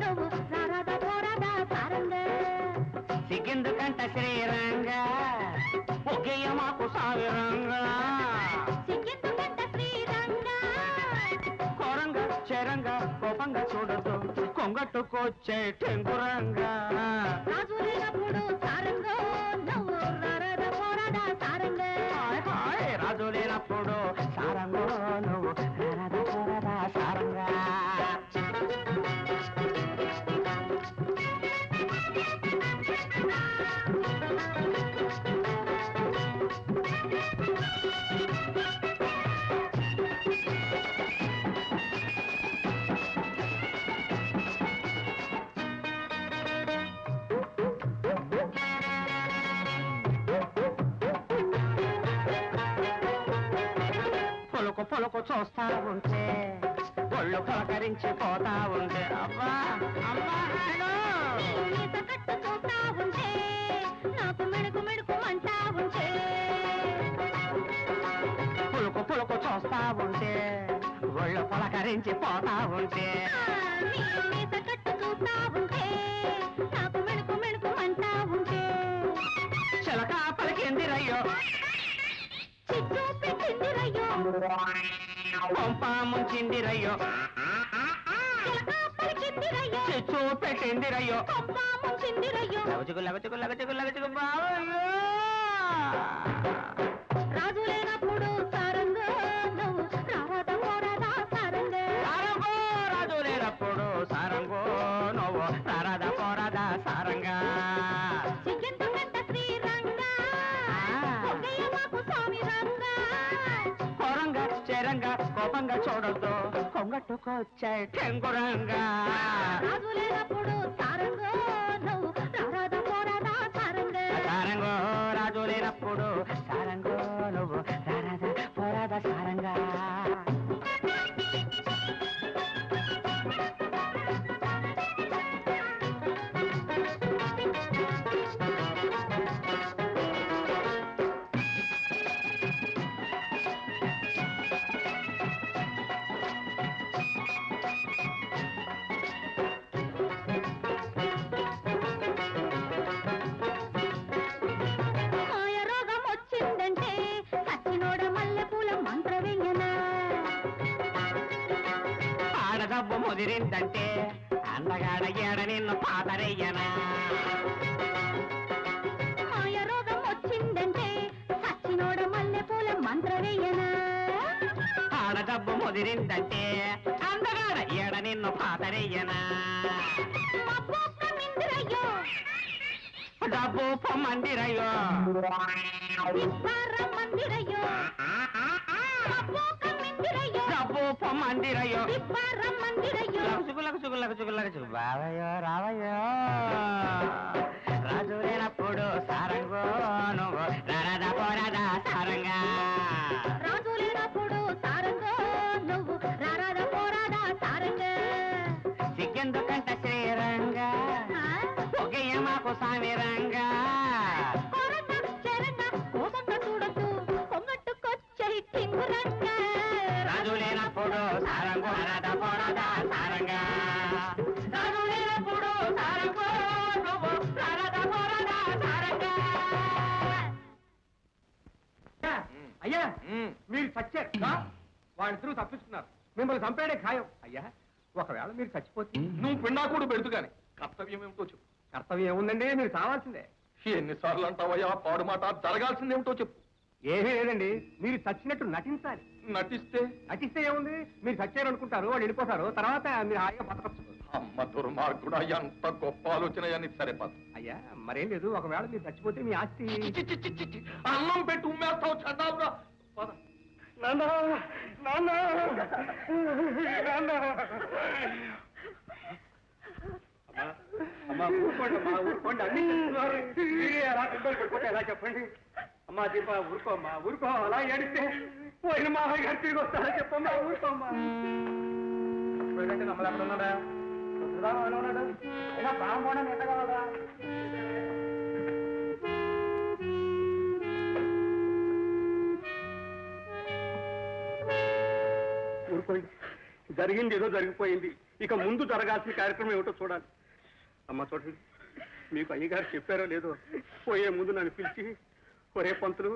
A: నువ్వు సారద పోరదా సారంగా.
H: సిగ్గెందుకంట శ్రీరంగా ఒగ్గయ్య మాకు సావిరంగా.
A: సిగ్గెందుకంట శ్రీరంగా
H: కోరంగా చెరంగా కోపంగా చూడదు కొంగట్టుకొచ్చే టెంకురంగా.
A: రాజు లేనప్పుడు సారంగా నువ్వు సారద పోరదా సారంగా.
H: రాజు లేనప్పుడు సారంగో నువ్వు సారద పోరదా సారంగా. పొలకు పొలకు చూస్తా ఉంటే ఒళ్ళు పలకరించి పోతా ఉంటే అబ్బా అమ్మా
A: ఈత కట్టు చూస్తా ఉంటే నాకు మెడుకు మెడుకు అంటా ఉంటే.
H: పులుకు పులుకు చూస్తా ఉంటే ఒళ్ళు పలకరించి పోతా ఉంటే.
A: ఈత కట్టు చూస్తా ఉంటే నాకు మెడుకు మెడుకు అంటా ఉంటే.
H: చిలక పలికిందిరయ్యో
A: చిచ్చు పెట్టిందిరయ్యో
H: పంప ముంచిందిరయ్యో
A: చిలక పలికిందిరయ్యో
H: చిచ్చు పెట్టిందిరయ్యో
A: పప్ప ముంచిందిరయ్యో.
H: లగచుకు లగచుకు లగచుకు లగచుకు బావయ్యో.
A: రాజు లేనప్పుడు సారంగా నువ్వు సారద పోరదా సారంగా.
H: సారంగో రాజు లేనప్పుడు సారంగో నువ్వు సారద పోరదా సారంగా.
A: సిగ్గెందుకంట శ్రీరంగా ఒగ్గయ్య మాకు స్వామి రంగా.
H: కోరంగా చెరంగా కోపంగా చూడొద్దు కొంగట్టుకొచ్చే టెంగురంగా.
A: రాజు లేనప్పుడు సారంగా నువ్వు సారద పోరదా సారంగా.
H: సారంగో రాజు లేనప్పుడు సారంగో నువ్వు సారద పోరద సారంగా. ముదిరిందంటే అందగాడ ఏడ నిన్ను పాతరయ్యనా
A: మాయ రోగం వచ్చిందంటే సచ్చినోడ మల్లెపూల మంత్రవేయనా
H: ఆడదబ్బు ముదిరిందంటే అందగాడ ఏడ నిన్ను పాతరయ్యనా
A: మబ్బొక్క మిందిరయ్యో
H: డబ్బు పొమ్మందిరయ్యో
A: విస్తార మందిరయ్యో మబ్బొక్క మిందిరయ్యో
H: డబ్బు పొమ్మందిరయ్యో
A: విస్తార మందిరయ్యో
H: చుగులకు బావయ్యో రావయ్యో రాజు లేనప్పుడు సారంగో నువ్వు రారాదా పోరాదా సారంగా
A: రాజు లేనప్పుడు సారంగో నువ్వు రారాద పోరాదా సారంగా
H: సిగ్గెందుకంట శ్రీరంగా ఒగ్గయ్య మాకు సామిరంగా
A: కొరత చెరంగా కోసంట చూడొద్దు కొంగట్టుకొచ్చే కింగురంగా
H: రాజు లేనప్పుడు సారంగో రారాదా పోరాదా సారంగా రాజు లేనప్పుడు సారంగో నువ్వు రారాదా పోరాదా సారంగా
F: అయ్యా మీరు చచ్చారు వాళ్ళిద్దరూ తప్పిస్తున్నారు మిమ్మల్ని చంపేయడే ఖాయం అయ్యా ఒకవేళ మీరు చచ్చిపోతే
G: నువ్వు పిండాకుడు పెడుతు గాని కర్తవ్యం ఏమిటో చెప్పు.
F: కర్తవ్యం ఏముందండి మీరు చావాల్సిందే
G: ఎన్నిసార్లు అంటావయ్యా పాడు మాట జరగాల్సిందేమిటో చెప్పు.
F: ఏమీ లేదండి మీరు చచ్చినట్టు నటించాలి
G: నటిస్తే
F: నటిస్తే ఏముంది మీరు చచ్చారు అనుకుంటారు వాళ్ళు వెళ్ళిపోతారు తర్వాత మీరు హాయిగా బతకచ్చు
G: అమ్మ దుర్మార్గుడా ఎంత గొప్ప ఆలోచన నీకు సరిపోదు.
F: అయ్యా మరేం లేదు ఒకవేళ మీరు చచ్చిపోతే మీ ఆస్తి
G: అన్నం పెట్టి ఉమ్మేస్తావు చండాలురా. పద.
F: నాన్న నాన్న నాన్న అమ్మా ఊరుకోండి అమ్మా ఊరుకోండి అన్ని చెప్తున్నారు మీరే అలా పిల్లలు పడిపోతే ఎలా చెప్పండి అమ్మా దీప ఊరుకోమ్మా ఊరుకో అలా ఏడిస్తే పోయిన మామయ్య గారు తిరిగి వస్తారా చెప్పమ్మా ఊరుకోమ్మా పోయినట్టు నమ్మలు ఎక్కడ ఉన్నాడా ఉన్నాడా అయినా ప్రాణం ఎంత కావాలా ఊరుకోండి జరిగింది ఏదో జరిగిపోయింది ఇక ముందు జరగాల్సిన కార్యక్రమం ఏమిటో చూడాలి అమ్మ చూడండి మీకు అయ్యగారు చెప్పారో లేదో పోయే ముందు నన్ను పిలిచి ఒరే పంతులు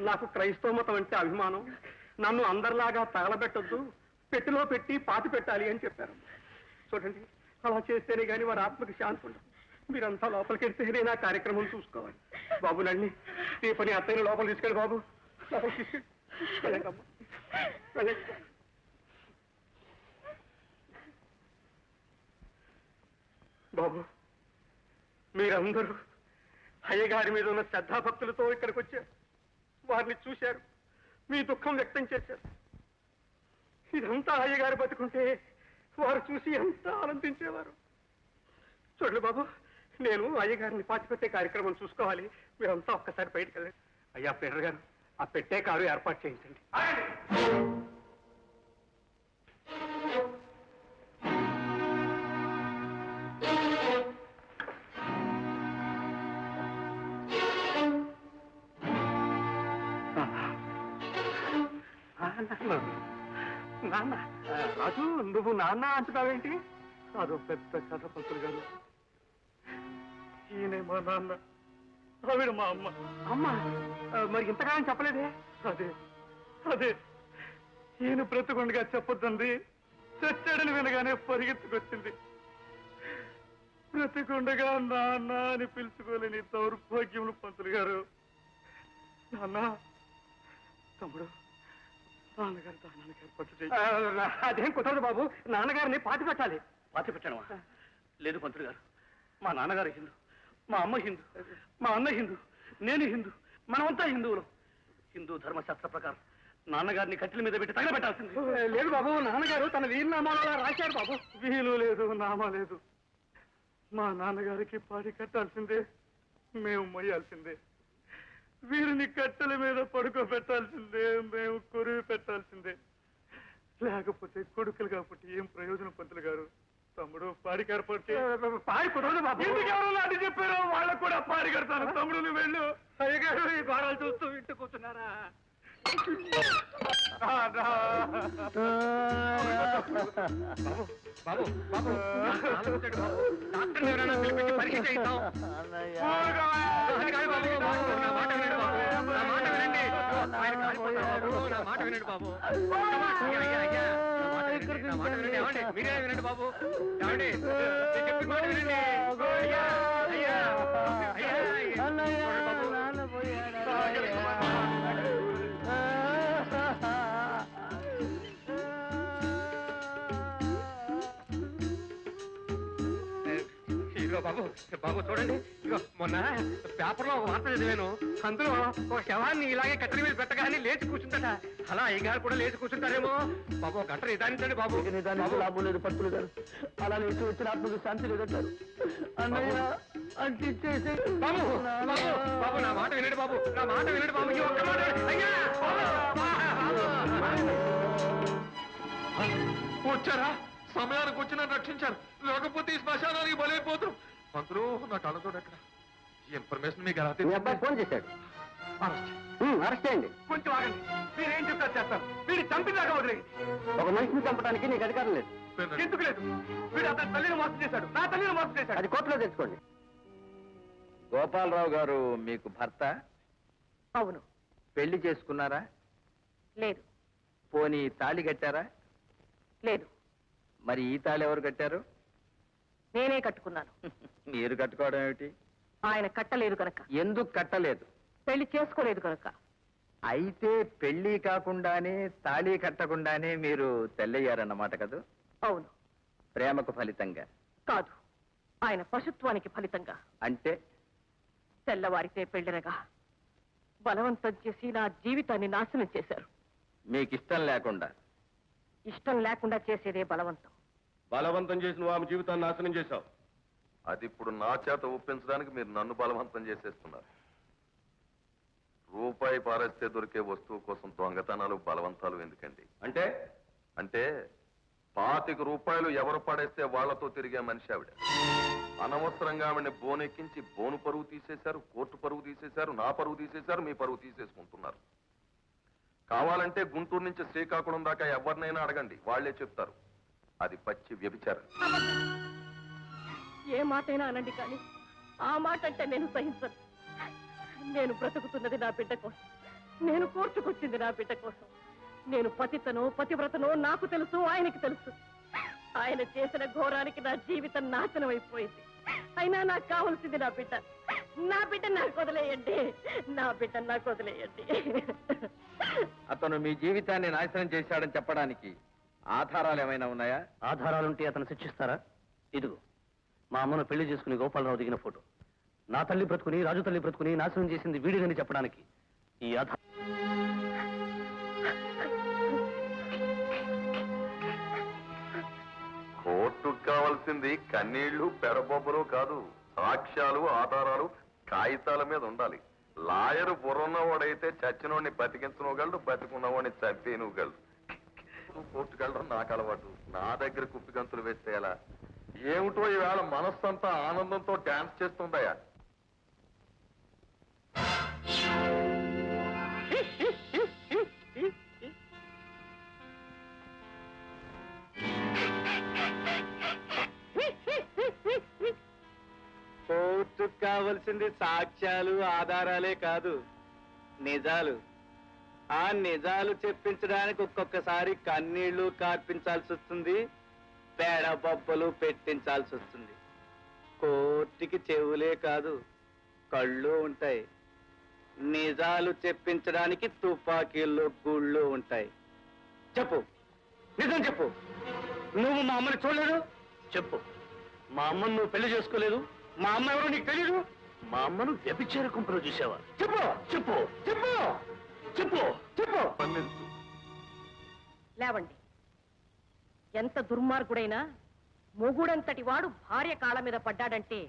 F: నాకు క్రైస్తవ మతం అంటే అభిమానం నన్ను అందరిలాగా తగలబెట్టొద్దు పెట్టిలో పెట్టి పాతి పెట్టాలి అని చెప్పారు చూడండి అలా చేస్తేనే కానీ వారి ఆత్మకి శాంతి ఉండదు మీరంతా లోపలికి వెళ్తేనే నా కార్యక్రమం చూసుకోవాలి బాబు నన్ను ఈ పని అత్తయ్య లోపల తీసుకెళ్ళి బాబు లోపలికి తీసుకెళ్ళి వెళ్ళండమ్మా వెళ్ళండి బాబు మీరందరూ అయ్యగారి మీద ఉన్న శ్రద్ధాభక్తులతో ఇక్కడికి వచ్చారు వారిని చూశారు మీ దుఃఖం వ్యక్తం చేశారు ఇదంతా అయ్యగారు బతుకుంటే వారు చూసి ఎంత ఆనందించేవారు చూడండి బాబు నేను అయ్యగారిని పాతిపెట్టే కార్యక్రమం చూసుకోవాలి మీరంతా ఒక్కసారి బయటకు వెళ్ళండి అయ్యా పేరు గారు ఆ పెట్టే కారు ఏర్పాటు చేయించండి నాన్న రాజు నువ్వు నాన్న అంటున్నావేంటి అదో పెద్ద కథ పంతులు గారు ఈయనే మా నాన్న ఆవిడ మా అమ్మ అమ్మ మరి ఇంతకాలం చెప్పలేదే అదే అదే ఈయన బ్రతుకుండగా చెప్పొద్దండి చచ్చాడని వినగానే పరిగెత్తుకొచ్చింది బ్రతికుండగా నాన్న అని పిలుచుకోలేని దౌర్భాగ్యములు పంతులు గారు నాన్న తమ్ముడు నాన్నగారు దానానికి ఏర్పాటు చేయి అదేం కుదరదు బాబు నాన్నగారిని పాతి పెట్టాలి
I: పాతి పెట్టాను లేదు పంతులు గారు మా నాన్నగారు హిందూ మా అమ్మ హిందూ మా అన్న హిందూ నేను హిందూ మనమంతా హిందువులు హిందూ ధర్మశాస్త్ర ప్రకారం నాన్నగారిని కట్టెల మీద పెట్టి తగలబెట్టాల్సింది
F: లేదు బాబు నాన్నగారు తన వీరునామాలు రాశారు బాబు వీలు లేదు నామా లేదు మా నాన్నగారికి పాడి కట్టాల్సిందే మేము మొయ్యాల్సిందే వీరిని కట్టెల మీద పడుకోబెట్టాల్సిందే మేము కొరివి పెట్టాల్సిందే లేకపోతే కొడుకులు కాబట్టి ఏం ప్రయోజనం పంతులు గారు తమ్ముడు పాడి ఏర్పాటు పాడి కుదరదు బాబు ఎవరు అది చెప్పారో వాళ్ళకు కూడా పాడి కడతారు తమ్ముడు నువ్వు వెళ్ళు అయ్యగారు ఈ భారాలు చూస్తూ ఇంటి కూర్చున్నారా బాబు బాబు డాక్టర్ ఎవరైనా పిలిపించి పరీక్ష చేయిస్తాం మాట వినండి బాబు నా మాట వినండి, ఏమండి? మీరే వినండి బాబు, ఏమండి? నేను చెప్పిన మాట వినండి. అయ్యా, అయ్యా, అయ్యా, చూడండి బాబు. ఇదిగో బాబు, బాబు చూడండి, ఇదిగో మొన్న పేపర్లో ఒక వార్త చదివాను. అందులో ఒక శవాన్ని ఇలాగే కట్టెల మీద పెట్టగానే లేచి కూర్చుంటాట. అలా అయ్యగారు కూడా లేచి కూర్చుంటారేమో. బాబు ఒక గంట నిదానించండి బాబు.
I: నిదానికి లాభం లేదు పత్తులు గారు. అలా లేచి వచ్చిన ఆత్మకు శాంతి లేదంటారు. అన్నయ్య అంటించేసి
F: బాబు, బాబు, బాబు నా మాట వినండి బాబు, నా మాట వినండి బాబు, ఈ ఒక్క మాట వినండి. అయ్యా,
G: వచ్చారా? సమయానికి వచ్చి నన్ను రక్షించారు, లేకపోతే ఈ శ్మశానానికి బలైపోతాం. మంత్రులు నా కళ్ళతో ఎక్కడ ఈ ఇన్ఫర్మేషన్ మీకు ఎలా
H: మీ అబ్బాయి ఫోన్ చేశాడు. అరెస్ట్ చేయండి.
F: కొంచెం ఆగండి, మీరేం చెప్తారు చేస్తారు. వీడు చంపిదాకా వదిలేదు.
H: ఒక మనిషిని చంపడానికి నీకు అధికారం లేదు.
F: ఎందుకు లేదు? వీడు అతని తల్లిని మోసం చేశాడు, నా తల్లిని మోసం చేశాడు.
H: అది కోర్టులో తెచ్చుకోండి.
C: గోపాలరావు గారు మీకు భర్త?
B: అవును.
C: పెళ్లి చేసుకున్నారా?
B: లేదు.
C: పోనీ తాళి కట్టారా?
B: లేదు.
C: మరి ఈ తాళి ఎవరు కట్టారు?
B: నేనే కట్టుకున్నాను.
C: మీరు కట్టుకోవడం ఏమిటి?
B: ఆయన కట్టలేదు కనుక.
C: ఎందుకు కట్టలేదు?
B: పెళ్లి చేసుకోలేదు కనుక.
C: అయితే పెళ్లి కాకుండానే తాళి కట్టకుండానే మీరు తెల్లయ్యారన్నమాట కదూ?
B: అవును.
C: ప్రేమకు ఫలితంగా
B: కాదు, ఆయన పశుత్వానికి ఫలితంగా.
C: అంటే
B: తెల్లవారితే పెళ్లినగా బలవంతం చేసి నా జీవితాన్ని నాశనం చేశారు.
C: మీకు ఇష్టం లేకుండా?
B: ఇష్టం లేకుండా చేసేదే బలవంతం.
E: బలవంతం చేసి నువ్వు ఆమె జీవితాన్ని నాశనం చేశావు.
G: అది ఇప్పుడు నా చేత ఒప్పించడానికి మీరు నన్ను బలవంతం చేసేస్తున్నారు. రూపాయి పారేస్తే దొరికే వస్తువు కోసం దొంగతనాలు బలవంతాలు ఎందుకండి?
E: అంటే
G: అంటే 25 రూపాయలు ఎవరు పడేస్తే వాళ్లతో తిరిగే మనిషి ఆవిడ. అనవసరంగా ఆవిడని బోనెక్కించి బోను పరువు తీసేశారు, కోర్టు పరువు తీసేశారు, నా పరువు తీసేశారు, మీ పరువు తీసేసుకుంటున్నారు. కావాలంటే గుంటూరు నుంచి శ్రీకాకుళం దాకా ఎవరినైనా అడగండి, వాళ్లే చెప్తారు అది పచ్చి వ్యభిచారం.
B: ఏ మాటైనా అనండి, కానీ ఆ మాట అంటే నేను సహించను. నేను బ్రతుకుతున్నది నా బిడ్డ కోసం, నేను కోర్టుకొచ్చింది నా బిడ్డ కోసం. నేను పతితనో పతివ్రతనో నాకు తెలుసు, ఆయనకి తెలుసు. ఆయన చేసిన ఘోరానికి నా జీవితం నాశనం అయిపోయింది. అయినా నాకు కావాల్సింది నా బిడ్డ. నా బిడ్డ నాకు వదిలేయండి, నా బిడ్డ నాకు వదిలేయండి.
C: అతను మీ జీవితాన్ని నాశనం చేశాడని చెప్పడానికి ఆధారాలు ఏమైనా ఉన్నాయా?
I: ఆధారాలుంటే అతను శిక్షిస్తారా? ఇదిగో మా అమ్మను పెళ్లి చేసుకుని గోపాలరావు దిగిన ఫోటో. నా తల్లి బ్రతుకుని రాజు తల్లి బ్రతుకుని నాశనం చేసింది వీడిదని చెప్పడానికి ఈ ఆధారం.
G: కోర్టుకు కావాల్సింది కన్నీళ్లు పెడబొబ్బలు కాదు, సాక్ష్యాలు ఆధారాలు కాగితాల మీద ఉండాలి. లాయరు బుర్రన్నవాడైతే చచ్చినోడిని బతికించనుగలడు, బతికున్నవాడిని చంపేనుగలడు. కోర్టుకెళ్ళడం నాకు అలవాటు, నా దగ్గర కుప్పిగంతులు వేస్తే ఎలా? ఏమిటో ఈవేళ మనస్సంతా ఆనందంతో డాన్స్ చేస్తుందయ్యా.
H: కోర్టుకు కావలసింది సాక్ష్యాలు ఆధారాలే కాదు, నిజాలు. ఆ నిజాలు చెప్పించడానికి ఒక్కొక్కసారి కన్నీళ్లు కార్పించాల్సి వస్తుంది, పేడబొబ్బలు పెట్టించాల్సి వస్తుంది. కోర్టుకి చెవులే కాదు, కళ్ళు ఉంటాయి. నిజాలు చెప్పించడానికి తుపాకీల్లో గుళ్ళు ఉంటాయి. చెప్పు, నిజం చెప్పు. నువ్వు మా అమ్మని చూడలేదు?
I: చెప్పు, మా అమ్మను నువ్వు పెళ్లి చేసుకోలేదు?
H: మా అమ్మ ఎవరో నీకు తెలీదు?
I: మా అమ్మను వ్యభిచార కుంపలో చూసావా?
H: చెప్పు, చెప్పు, చెప్పు, చెప్పు, చెప్పు.
B: లేవండి. ఎంత దుర్మార్గుడైనా మొగుడంతటి వాడు భార్య కాళ్ళ మీద పడ్డాడంటే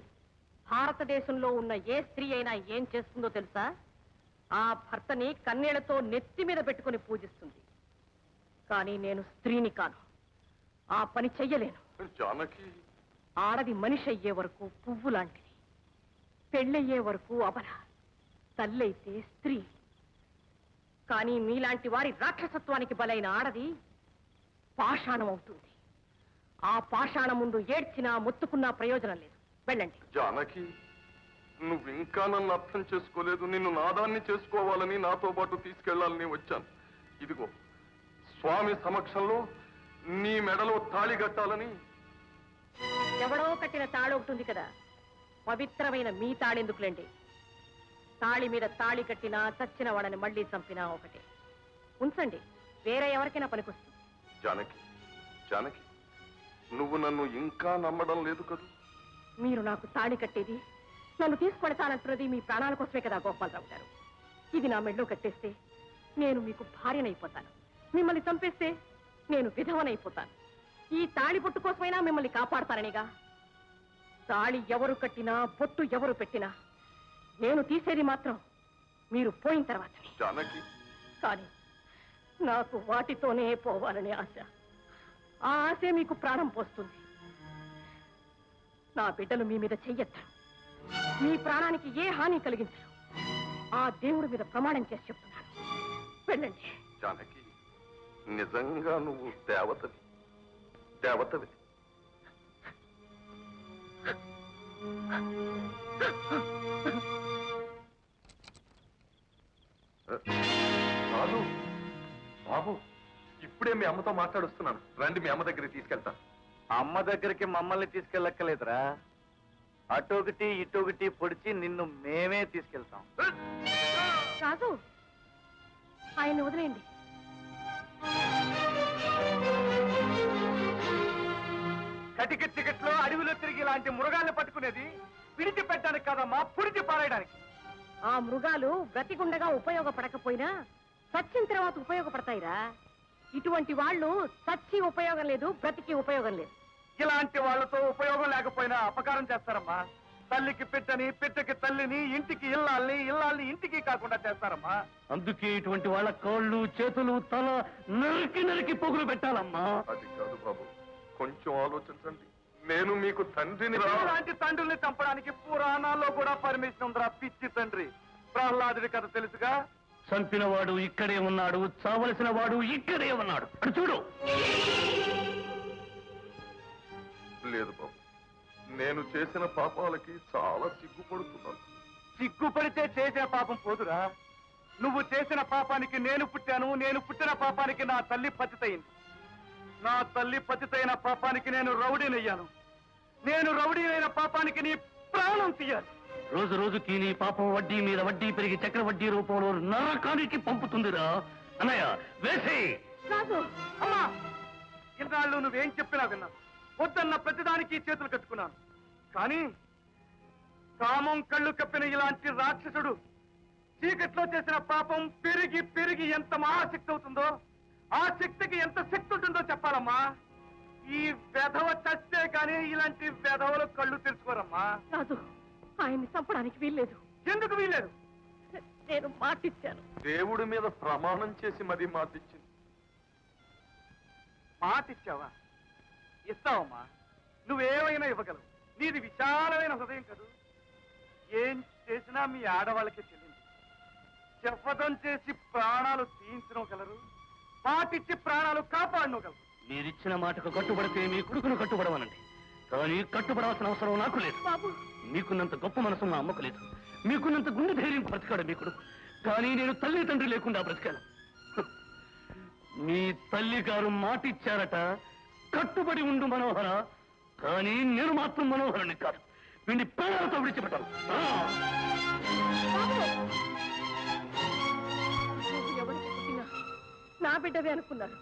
B: భారతదేశంలో ఉన్న ఏ స్త్రీ అయినా ఏం చేస్తుందో తెలుసా? ఆ భర్తని కన్నీళ్లతో నెత్తి మీద పెట్టుకుని పూజిస్తుంది. కానీ నేను స్త్రీని కాను, ఆ పని చెయ్యలేను.
G: జానకి,
B: ఆడది మనిషి అయ్యే వరకు పువ్వు లాంటిది, పెళ్ళయ్యే వరకు అబల, తల్లైతే స్త్రీ. కానీ మీలాంటి వారి రాక్షసత్వానికి బలైన ఆడది పాషాణం అవుతుంది. ఆ పాషాణం ముందు ఏడ్చినా మొత్తుకున్నా ప్రయోజనం లేదు. వెళ్ళండి.
G: జానకి, నువ్వు ఇంకా నన్ను అర్థం చేసుకోలేదు. నిన్ను నాదాన్ని చేసుకోవాలని, నాతో పాటు తీసుకెళ్లాలని వచ్చాను. ఇదిగో స్వామి సమక్షంలో నీ మెడలో తాళి కట్టాలని.
B: ఎవడో కట్టిన తాళి ఒకటి ఉంది కదా, పవిత్రమైన మీ తాళెందుకులేండి. తాళి మీద తాళి కట్టినా చచ్చిన వాడని మళ్ళీ చంపినా ఒకటే. ఉంచండి, వేరే ఎవరికైనా పనికొస్తుంది.
G: జానకి, జానకి, నువ్వు నన్ను ఇంకా నమ్మడం లేదు కదూ?
B: మీరు నాకు తాళి కట్టేది, నన్ను తీసుకొడతానంటున్నది మీ ప్రాణాల కోసమే కదా గోపాలరావు గారు. ఇది నా మెడలో కట్టేస్తే నేను మీకు భార్యనైపోతాను, మిమ్మల్ని చంపేస్తే నేను విధవనైపోతాను. ఈ తాళి బొట్టు కోసమైనా మిమ్మల్ని కాపాడతాననిగా. తాళి ఎవరు కట్టినా బొట్టు ఎవరు పెట్టినా నేను తీసేది మాత్రం మీరు పోయిన తర్వాతనే.
G: జానకి,
B: కానీ నాకు వాటితోనే పోవాలనే ఆశ. ఆ ఆశే మీకు ప్రాణం పోస్తుంది. నా బిడ్డలు మీ మీద చెయ్యెత్తరు, మీ ప్రాణానికి ఏ హాని కలిగించరు. ఆ దేవుడి మీద ప్రమాణం చేసి చెప్తున్నాను, వెళ్ళండి.
G: జానకి, నిజంగా నువ్వు దేవతవి, దేవతవి. రాజు, బాబు, ఇప్పుడే మీ అమ్మతో మాట్లాడుస్తున్నాను. రండి, మీ అమ్మ దగ్గరికి తీసుకెళ్తాను.
C: అమ్మ దగ్గరికి మమ్మల్ని తీసుకెళ్ళక్కలేదురా, అటొకటి ఇటొకటి పొడిచి నిన్ను మేమే తీసుకెళ్తాం.
B: రాజు, ఆయన వదిలేయండి.
F: కటికి టికెట్లో అడవిలో తిరిగి ఇలాంటి మృగాల్ని పట్టుకునేది విడిచి పెట్టడానికి కాదమ్మా, పుడిచి పారేయడానికి.
B: ఆ మృగాలు బ్రతికుండగా ఉపయోగపడకపోయినా చచ్చిన తర్వాత ఉపయోగపడతాయిరా. ఇటువంటి వాళ్ళు చచ్చి ఉపయోగం లేదు, బ్రతికి ఉపయోగం లేదు.
F: ఇలాంటి వాళ్ళతో ఉపయోగం లేకపోయినా అపకారం చేస్తారమ్మా. తల్లికి పిట్టని, పిట్టకి తల్లిని, ఇంటికి ఇల్లాల్ని, ఇల్లాల్ని ఇంటికి కాకుండా చేస్తారమ్మా.
I: అందుకే ఇటువంటి వాళ్ళ కాళ్ళు చేతులు తల నరికి నరికి పొగులు పెట్టాలమ్మా.
G: అది కాదు బాబు, కొంచెం ఆలోచించండి. నేను మీకు తండ్రిని.
F: ఇలాంటి తండ్రుల్ని చంపడానికి పురాణాల్లో కూడా పర్మిషన్ ఉందిరా పిచ్చి తండ్రి. ప్రహ్లాదుడి కథ తెలుసుగా.
I: చంపిన వాడు ఇక్కడే ఉన్నాడు, చావలసిన వాడు ఇక్కడే ఉన్నాడు. అటు చూడు.
G: లేదు బాబు, నేను చేసిన పాపాలకి చాలా సిగ్గుపడుతున్నాను.
F: సిగ్గుపడితే చేసిన పాపం పోదురా. నువ్వు చేసిన పాపానికి నేను పుట్టాను, నేను పుట్టిన పాపానికి నా తల్లి పతితయింది. నా తల్లి పతితైన పాపానికి నేను రౌడీనయ్యాను. నేను రౌడీనైన పాపానికి నీ ప్రాణం తీయాలి.
I: రోజు రోజుకి నీ పాపం వడ్డీ మీద వడ్డీ పెరిగి చక్రవడ్డీ రూపంలో నరకానికి పంపుతుందిరా. అన్నయ్య వేసే.
B: రాజు,
F: అమ్మా, ఇన్నాళ్ళు నువ్వేం చెప్పినా విన్నా. వద్దన్న ప్రతిదానికి చేతులు కట్టుకున్నాను. కానీ కామం కళ్ళు కప్పిన ఇలాంటి రాక్షసుడు చీకట్లో చేసిన పాపం పెరిగి పెరిగి ఎంత మహాశక్తి అవుతుందో, ఆ శక్తికి ఎంత శక్తి ఉంటుందో చెప్పాలమ్మా. ఈ వెధవ చస్తే కానీ ఇలాంటి వెధవలు కళ్ళు తెరుచుకోరమ్మా.
B: రాజు, ఆయన్ని చంపడానికి వీల్లేదు.
F: ఎందుకు వీల్లేదు?
B: నేను మాటిచ్చాను.
G: దేవుడి మీద ప్రమాణం చేసి మరీ మాటిచ్చింది.
F: మాటిచ్చావా? ఇస్తావమ్మా, నువ్వేమైనా ఇవ్వగలవు. నీది విశాలమైన హృదయం కదూ. ఏం చేసినా మీ ఆడవాళ్ళకి చెల్లింది. శపథం చేసి ప్రాణాలు తీయించగలరు, మాటిచ్చి ప్రాణాలు కాపాడనగలరు.
I: మీరిచ్చిన మాటకు కట్టుబడితే మీ కొడుకును కట్టుబడవనండి. కానీ కట్టుబడాల్సిన అవసరం నాకు లేదు.
B: బాబు,
I: మీకున్నంత గొప్ప మనసు నా అమ్మకు లేదు. మీకున్నంత గుండె ధైర్యం బ్రతికాడు మీ కొడుకు. కానీ నేను తల్లి తండ్రి లేకుండా బ్రతికాను. మీ తల్లి గారు మాటిచ్చారట, కట్టుబడి ఉండు మనోహర. కానీ నేను మాత్రం మనోహరుని కాదు, వీడిని ప్రాణాలతో విడిచిపెట్టాను.
B: నువ్వు ఎవరికి పుట్టినా నా బిడ్డవే అనుకున్నాను.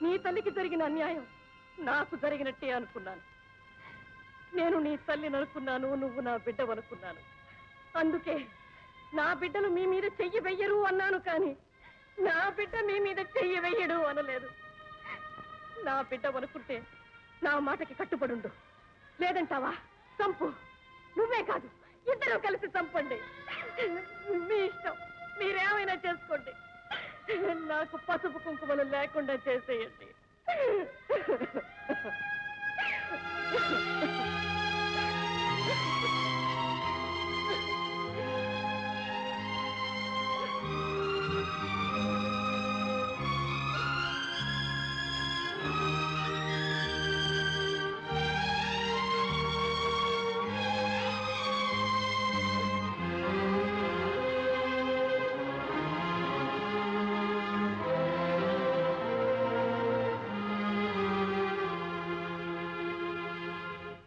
B: నీ తల్లికి జరిగిన అన్యాయం నాకు జరిగినట్టే అనుకున్నాను. నేను నీ తల్లిని అనుకున్నాను, నువ్వు నా బిడ్డవనుకున్నాను. అందుకే నా బిడ్డలు మీ మీద చెయ్యి వెయ్యరు అన్నాను. కానీ నా బిడ్డ మీ మీద చెయ్యి వెయ్యడు అనలేదు. నా బిడ్డవనుకుంటే నా మాటకి కట్టుబడుండు. లేదంటావా? చంపు. నువ్వే కాదు, ఇద్దరు కలిసి చంపండి. మీ ఇష్టం, మీరేమైనా చేసుకోండి. నాకు పసుపు కుంకుమలు లేకుండా చేసేయండి.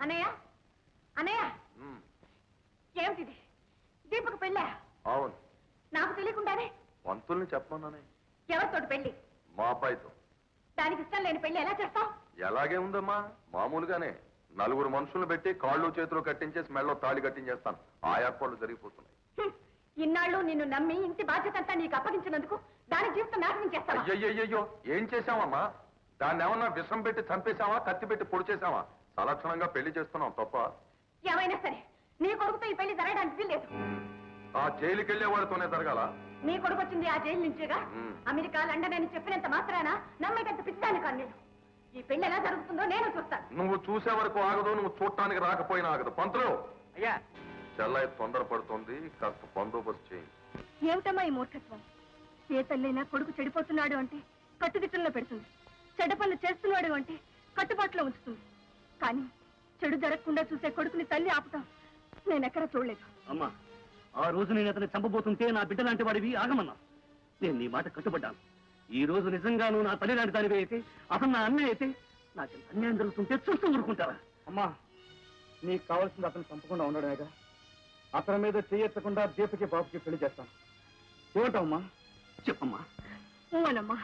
B: అన్నయ్య అన్నయ్య
G: ఉమ్,
B: ఏమిటిది దీపకు పెళ్ళా
G: అవును.
B: నాకు తెలియకుండానే
G: పంతుల్ని చెప్పమన్నానే.
B: ఎవరితోటి పెళ్లి
G: మా అబ్బాయితో.
B: దానికి ఇష్టం లేని పెళ్లి ఎలా చేస్తావు
G: ఎలాగే ఉందమ్మా, మామూలుగానే. నలుగురు మనుషులు పెట్టి కాళ్ళు చేతులు కట్టించేసి మెళ్ళో తాళి కట్టించేస్తాను. ఆ ఏర్పాట్లు జరిగిపోతున్నాయి.
B: ఇన్నాళ్ళు నిన్ను నమ్మి ఇంటి బాధ్యత అంతా నీకు అప్పగించినందుకు దాని జీవితం నాశనం చేస్తావా
G: అయ్యయ్యో, ఏం చేశామమ్మా? దాన్ని ఏమన్నా విషం పెట్టి చంపేశావా, కత్తి పెట్టి పొడి చేశావా? సలక్షణంగా పెళ్లి చేస్తున్నాం తప్ప.
B: ఏమైనా సరే నీ కొడుకుతో ఈ పెళ్లి జరగడానికి వీల్లేదు.
G: ఆ జైలుకి వెళ్లే వాడితోనే జరగాల.
B: నీ కొడుకు వచ్చింది ఆ జైలు నుంచేగా.
G: మ్.
B: అమెరికా లండన్ అని చెప్పినంత మాత్రాన నమ్మేటంత పిచ్చాను కాదు నేను. ఈ పెళ్లి ఎలా జరుగుతుందో నేను చూస్తాను.
G: నువ్వు చూసే వరకు ఆగదు, నువ్వు చూడటానికి రాకపోయినా ఆగదు. పంతులు,
F: అయ్యా
G: చెల్లయ్య తొందరపడుతుంది, కాస్త బందోబస్తు చేయండి.
B: ఏమిటమ్మా ఈ మూర్ఖత్వం? ఏ తల్లైనా కొడుకు చెడిపోతున్నాడు అంటే కట్టుదిట్టంలో పెడుతుంది, చెడ్డ పనులు చేస్తున్నాడు అంటే కట్టుబాటులో ఉంచుతుంది. కానీ చెడు జరగకుండా చూసే కొడుకుని తల్లి ఆపుతాం నేనెక్కడా చూడలేదు.
I: అమ్మా, ఆ రోజు నేను అతన్ని చంపబోతుంటే నా బిడ్డ లాంటి వాడివి ఆగమన్నా. నేను నీ మాట కట్టుబడ్డాను. ఈ రోజు నిజంగాను నా తల్లి లాంటి దానివి అయితే, అతను నా అన్నయ్య అయితే, నాకు అన్యాయం జరుగుతుంటే చూస్తూ ఊరుకుంటారా?
F: అమ్మా, నీకు కావాల్సింది అతను చంపకుండా ఉండడమేగా. అతని మీద చేయెత్తకుండా దీపకి బాబుకి పెళ్లి చేస్తాను. ఏమంటావమ్మా?
I: చెప్పమ్మా.
B: ఊనమ్మా.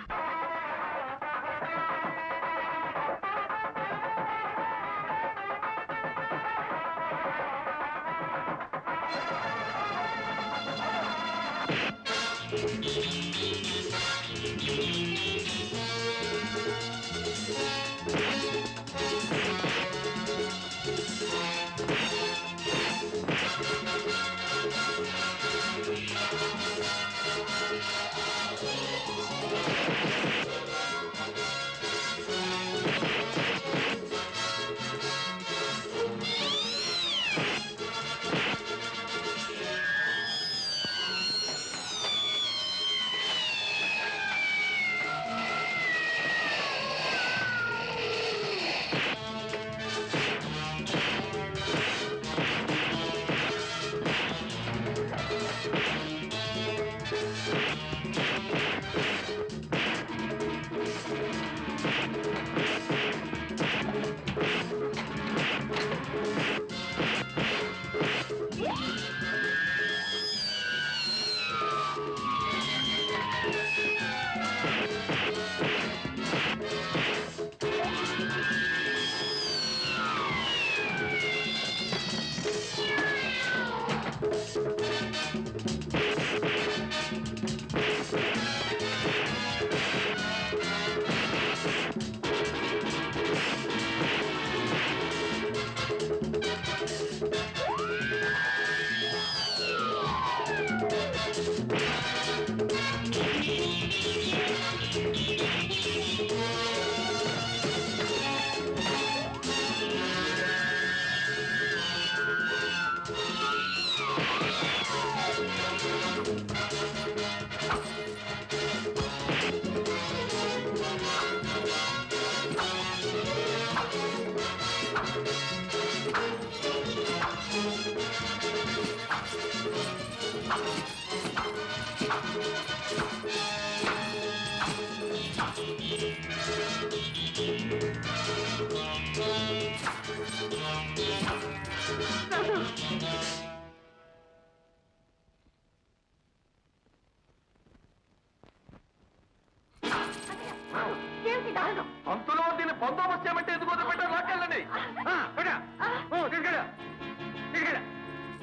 B: ఏమిటి దారుణం?
G: పంతులు, దీన్ని బందోబస్తు చేయమంటే ఎందుకు వదిలిపెట్టారు? లాక్కెళ్ళండి.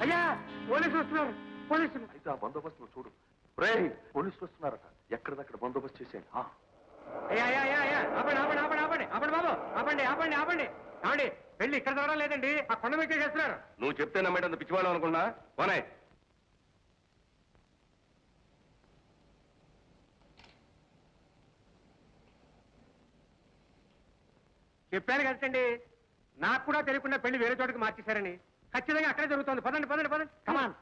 F: అయ్యా, పోలీసులు వస్తున్నారు. పోలీసులు.
G: అయితే ఆ బందోబస్తు చూడు. రేయ్, పోలీసులు వస్తున్నారట. ఎక్కడిదక్కడ బందోబస్తు చేసేయండి.
F: అయ్యా, ఆపండి ఆపండి ఆపండి ఆపండి ఆపండి బాబు, ఆపండి ఆపండి ఆపండి. ఆపండి, పెళ్లి ఇక్కడ జరగడం లేదండి, ఆ కొండ మీద చేస్తున్నారు.
G: నువ్వు చెప్తే నమ్మేటంత పిచ్చివాళ్ళం అనుకున్నా. పోనే.
F: చెప్పాను కదండి, నాకు కూడా తెలియకుండా పెళ్లి వేరే చోటుకి మార్చేశారని. ఖచ్చితంగా అక్కడే జరుగుతోంది. పదండి పదండి పదండి, కమాన్.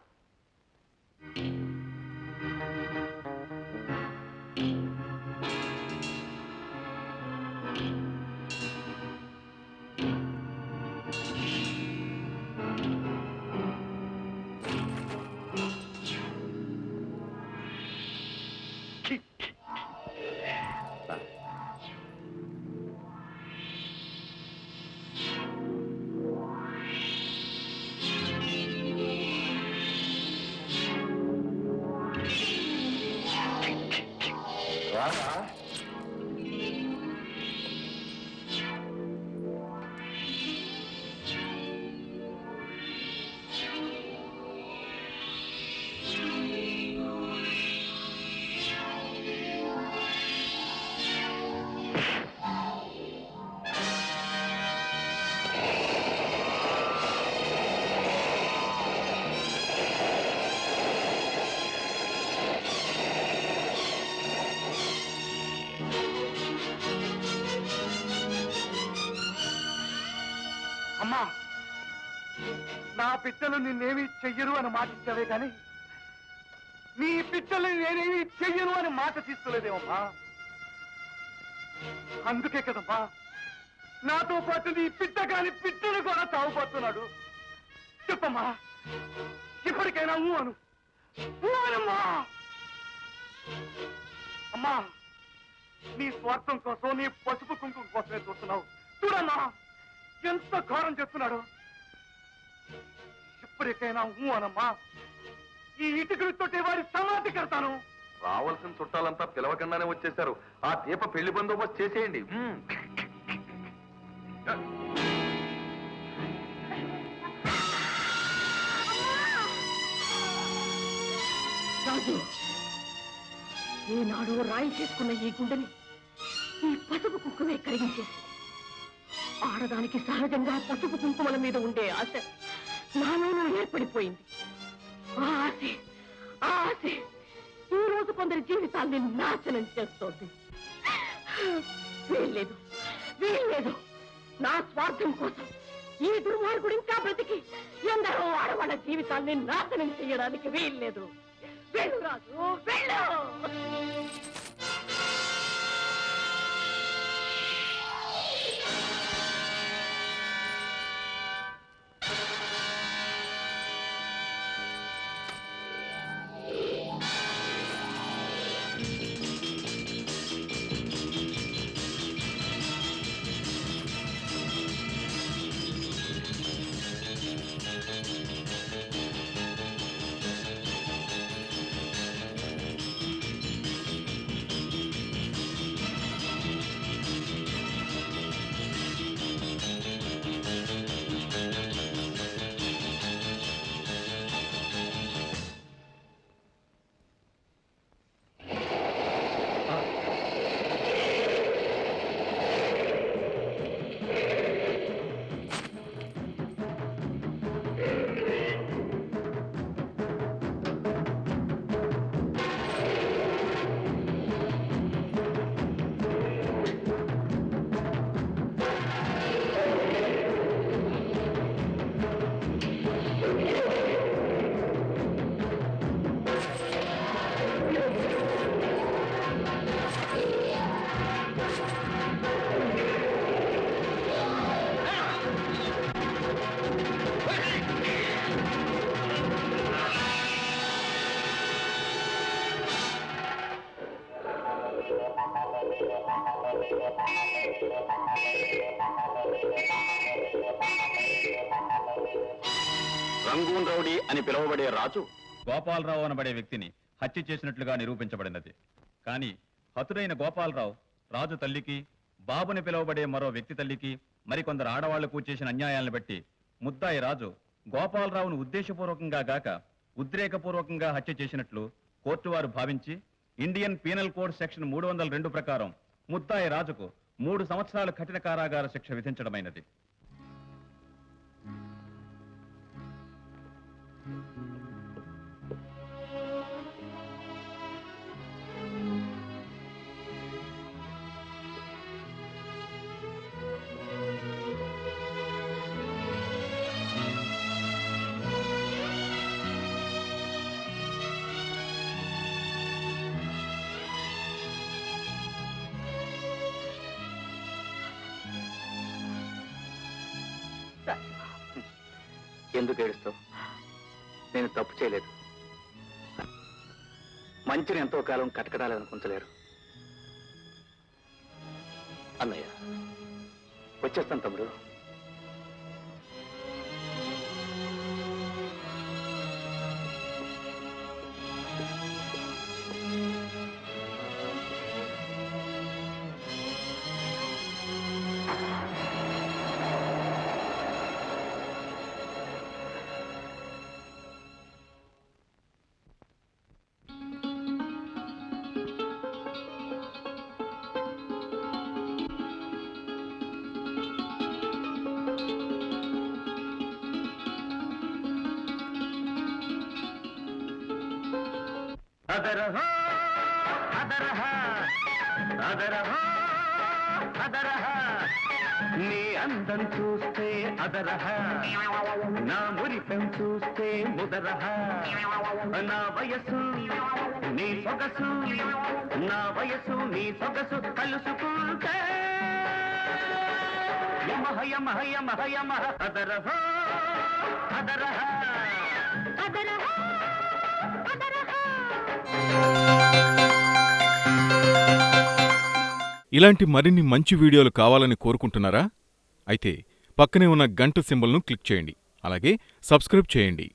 G: రారా
J: అమ్మా, నా పిట్టలు నిన్నేమీ చెయ్యరు అని మాట ఇచ్చావే కానీ నీ పిట్టలు నేనేమీ చెయ్యను అని మాట తీసుకోలేదేమమ్మా. అందుకే కదమ్మా నాతో పాటు నీ పిట్ట కాని పిట్టలు కూడా తాగుపోతున్నాడు. చెప్పమ్మా, ఇప్పటికైనా ఊ అను, ఊ అనమ్మా. అమ్మా, నీ స్వార్థం కోసం, నీ పసుపు కుంకుమ కోసమే చూస్తున్నావు. చూడమ్మా ఎంత ఘోరం చేస్తున్నాడు. ఇప్పటికైనా ఊ అనమ్మా. ఈ ఇటుకలతోటి వారి సమాధి కడతాను.
G: రావాల్సిన చుట్టాలంతా పిలవకుండానే వచ్చేశారు. ఆ దీప పెళ్లి బందోబస్తు చేసేయండి.
B: రాజు, ఈనాడు రాయి చేసుకున్న ఈ గుండెని ఈ పసుపు కుంకుమే కరిగించేసి, ఆడదానికి సహజంగా పసుపు కుంకుమల మీద ఉండే ఆశ నాలోనూ ఏర్పడిపోయింది. ఆ ఆశ ఈ రోజు కొందరి జీవితాల్ని నాశనం చేస్తోంది. వీల్లేదు. నా స్వార్థం కోసం ఈ దుర్మార్గుడు ఇంకా బ్రతికి ఎందరో ఆడవాళ్ళ జీవితాల్ని నాశనం చేయడానికి వీల్లేదు. వెళ్ళు రాజు, వెళ్ళు.
D: రంగూన్ రౌడీ అని పిలువబడే రాజు
L: గోపాలరావు అనబడే వ్యక్తిని హత్య చేసినట్లుగా నిరూపించబడినది. కానీ హతుడైన గోపాలరావు రాజు తల్లికి, బాబుని పిలువబడే మరో వ్యక్తి తల్లికి, మరికొందరు ఆడవాళ్లకు చేసిన అన్యాయాలను బట్టి ముద్దాయి రాజు గోపాలరావును ఉద్దేశపూర్వకంగా గాక ఉద్రేకపూర్వకంగా హత్య చేసినట్లు కోర్టు వారు భావించి ఇండియన్ పీనల్ కోడ్ సెక్షన్ 302 ప్రకారం ముద్దాయి రాజుకు 3 సంవత్సరాల కఠిన కారాగార శిక్ష విధించడమైనది.
H: ఎందుకు ఏడుస్తావు? నేను తప్పు చేయలేదు. మంచిని ఎంతో కాలం కటకడాలనుకుంటలేరు. అన్నయ్య, వచ్చేస్తాను తమ్ముడు.
K: అదరహ అదరహ అదరహ అదరహ నీ అందం చూస్తే అదరహ నా మురిపెం చూస్తే ముదరహ నా వయసు నీ సొగసు నా వయసు నీ సొగసు కలుసుకుంటే యమహ యమహ యమహ యమహ అదరహ అదరహ
A: అదరహ అదరహ.
M: ఇలాంటి మరిన్ని మంచి వీడియోలు కావాలని కోరుకుంటున్నారా? అయితే పక్కనే ఉన్న గంట సింబల్ను క్లిక్ చేయండి. అలాగే సబ్స్క్రైబ్ చేయండి.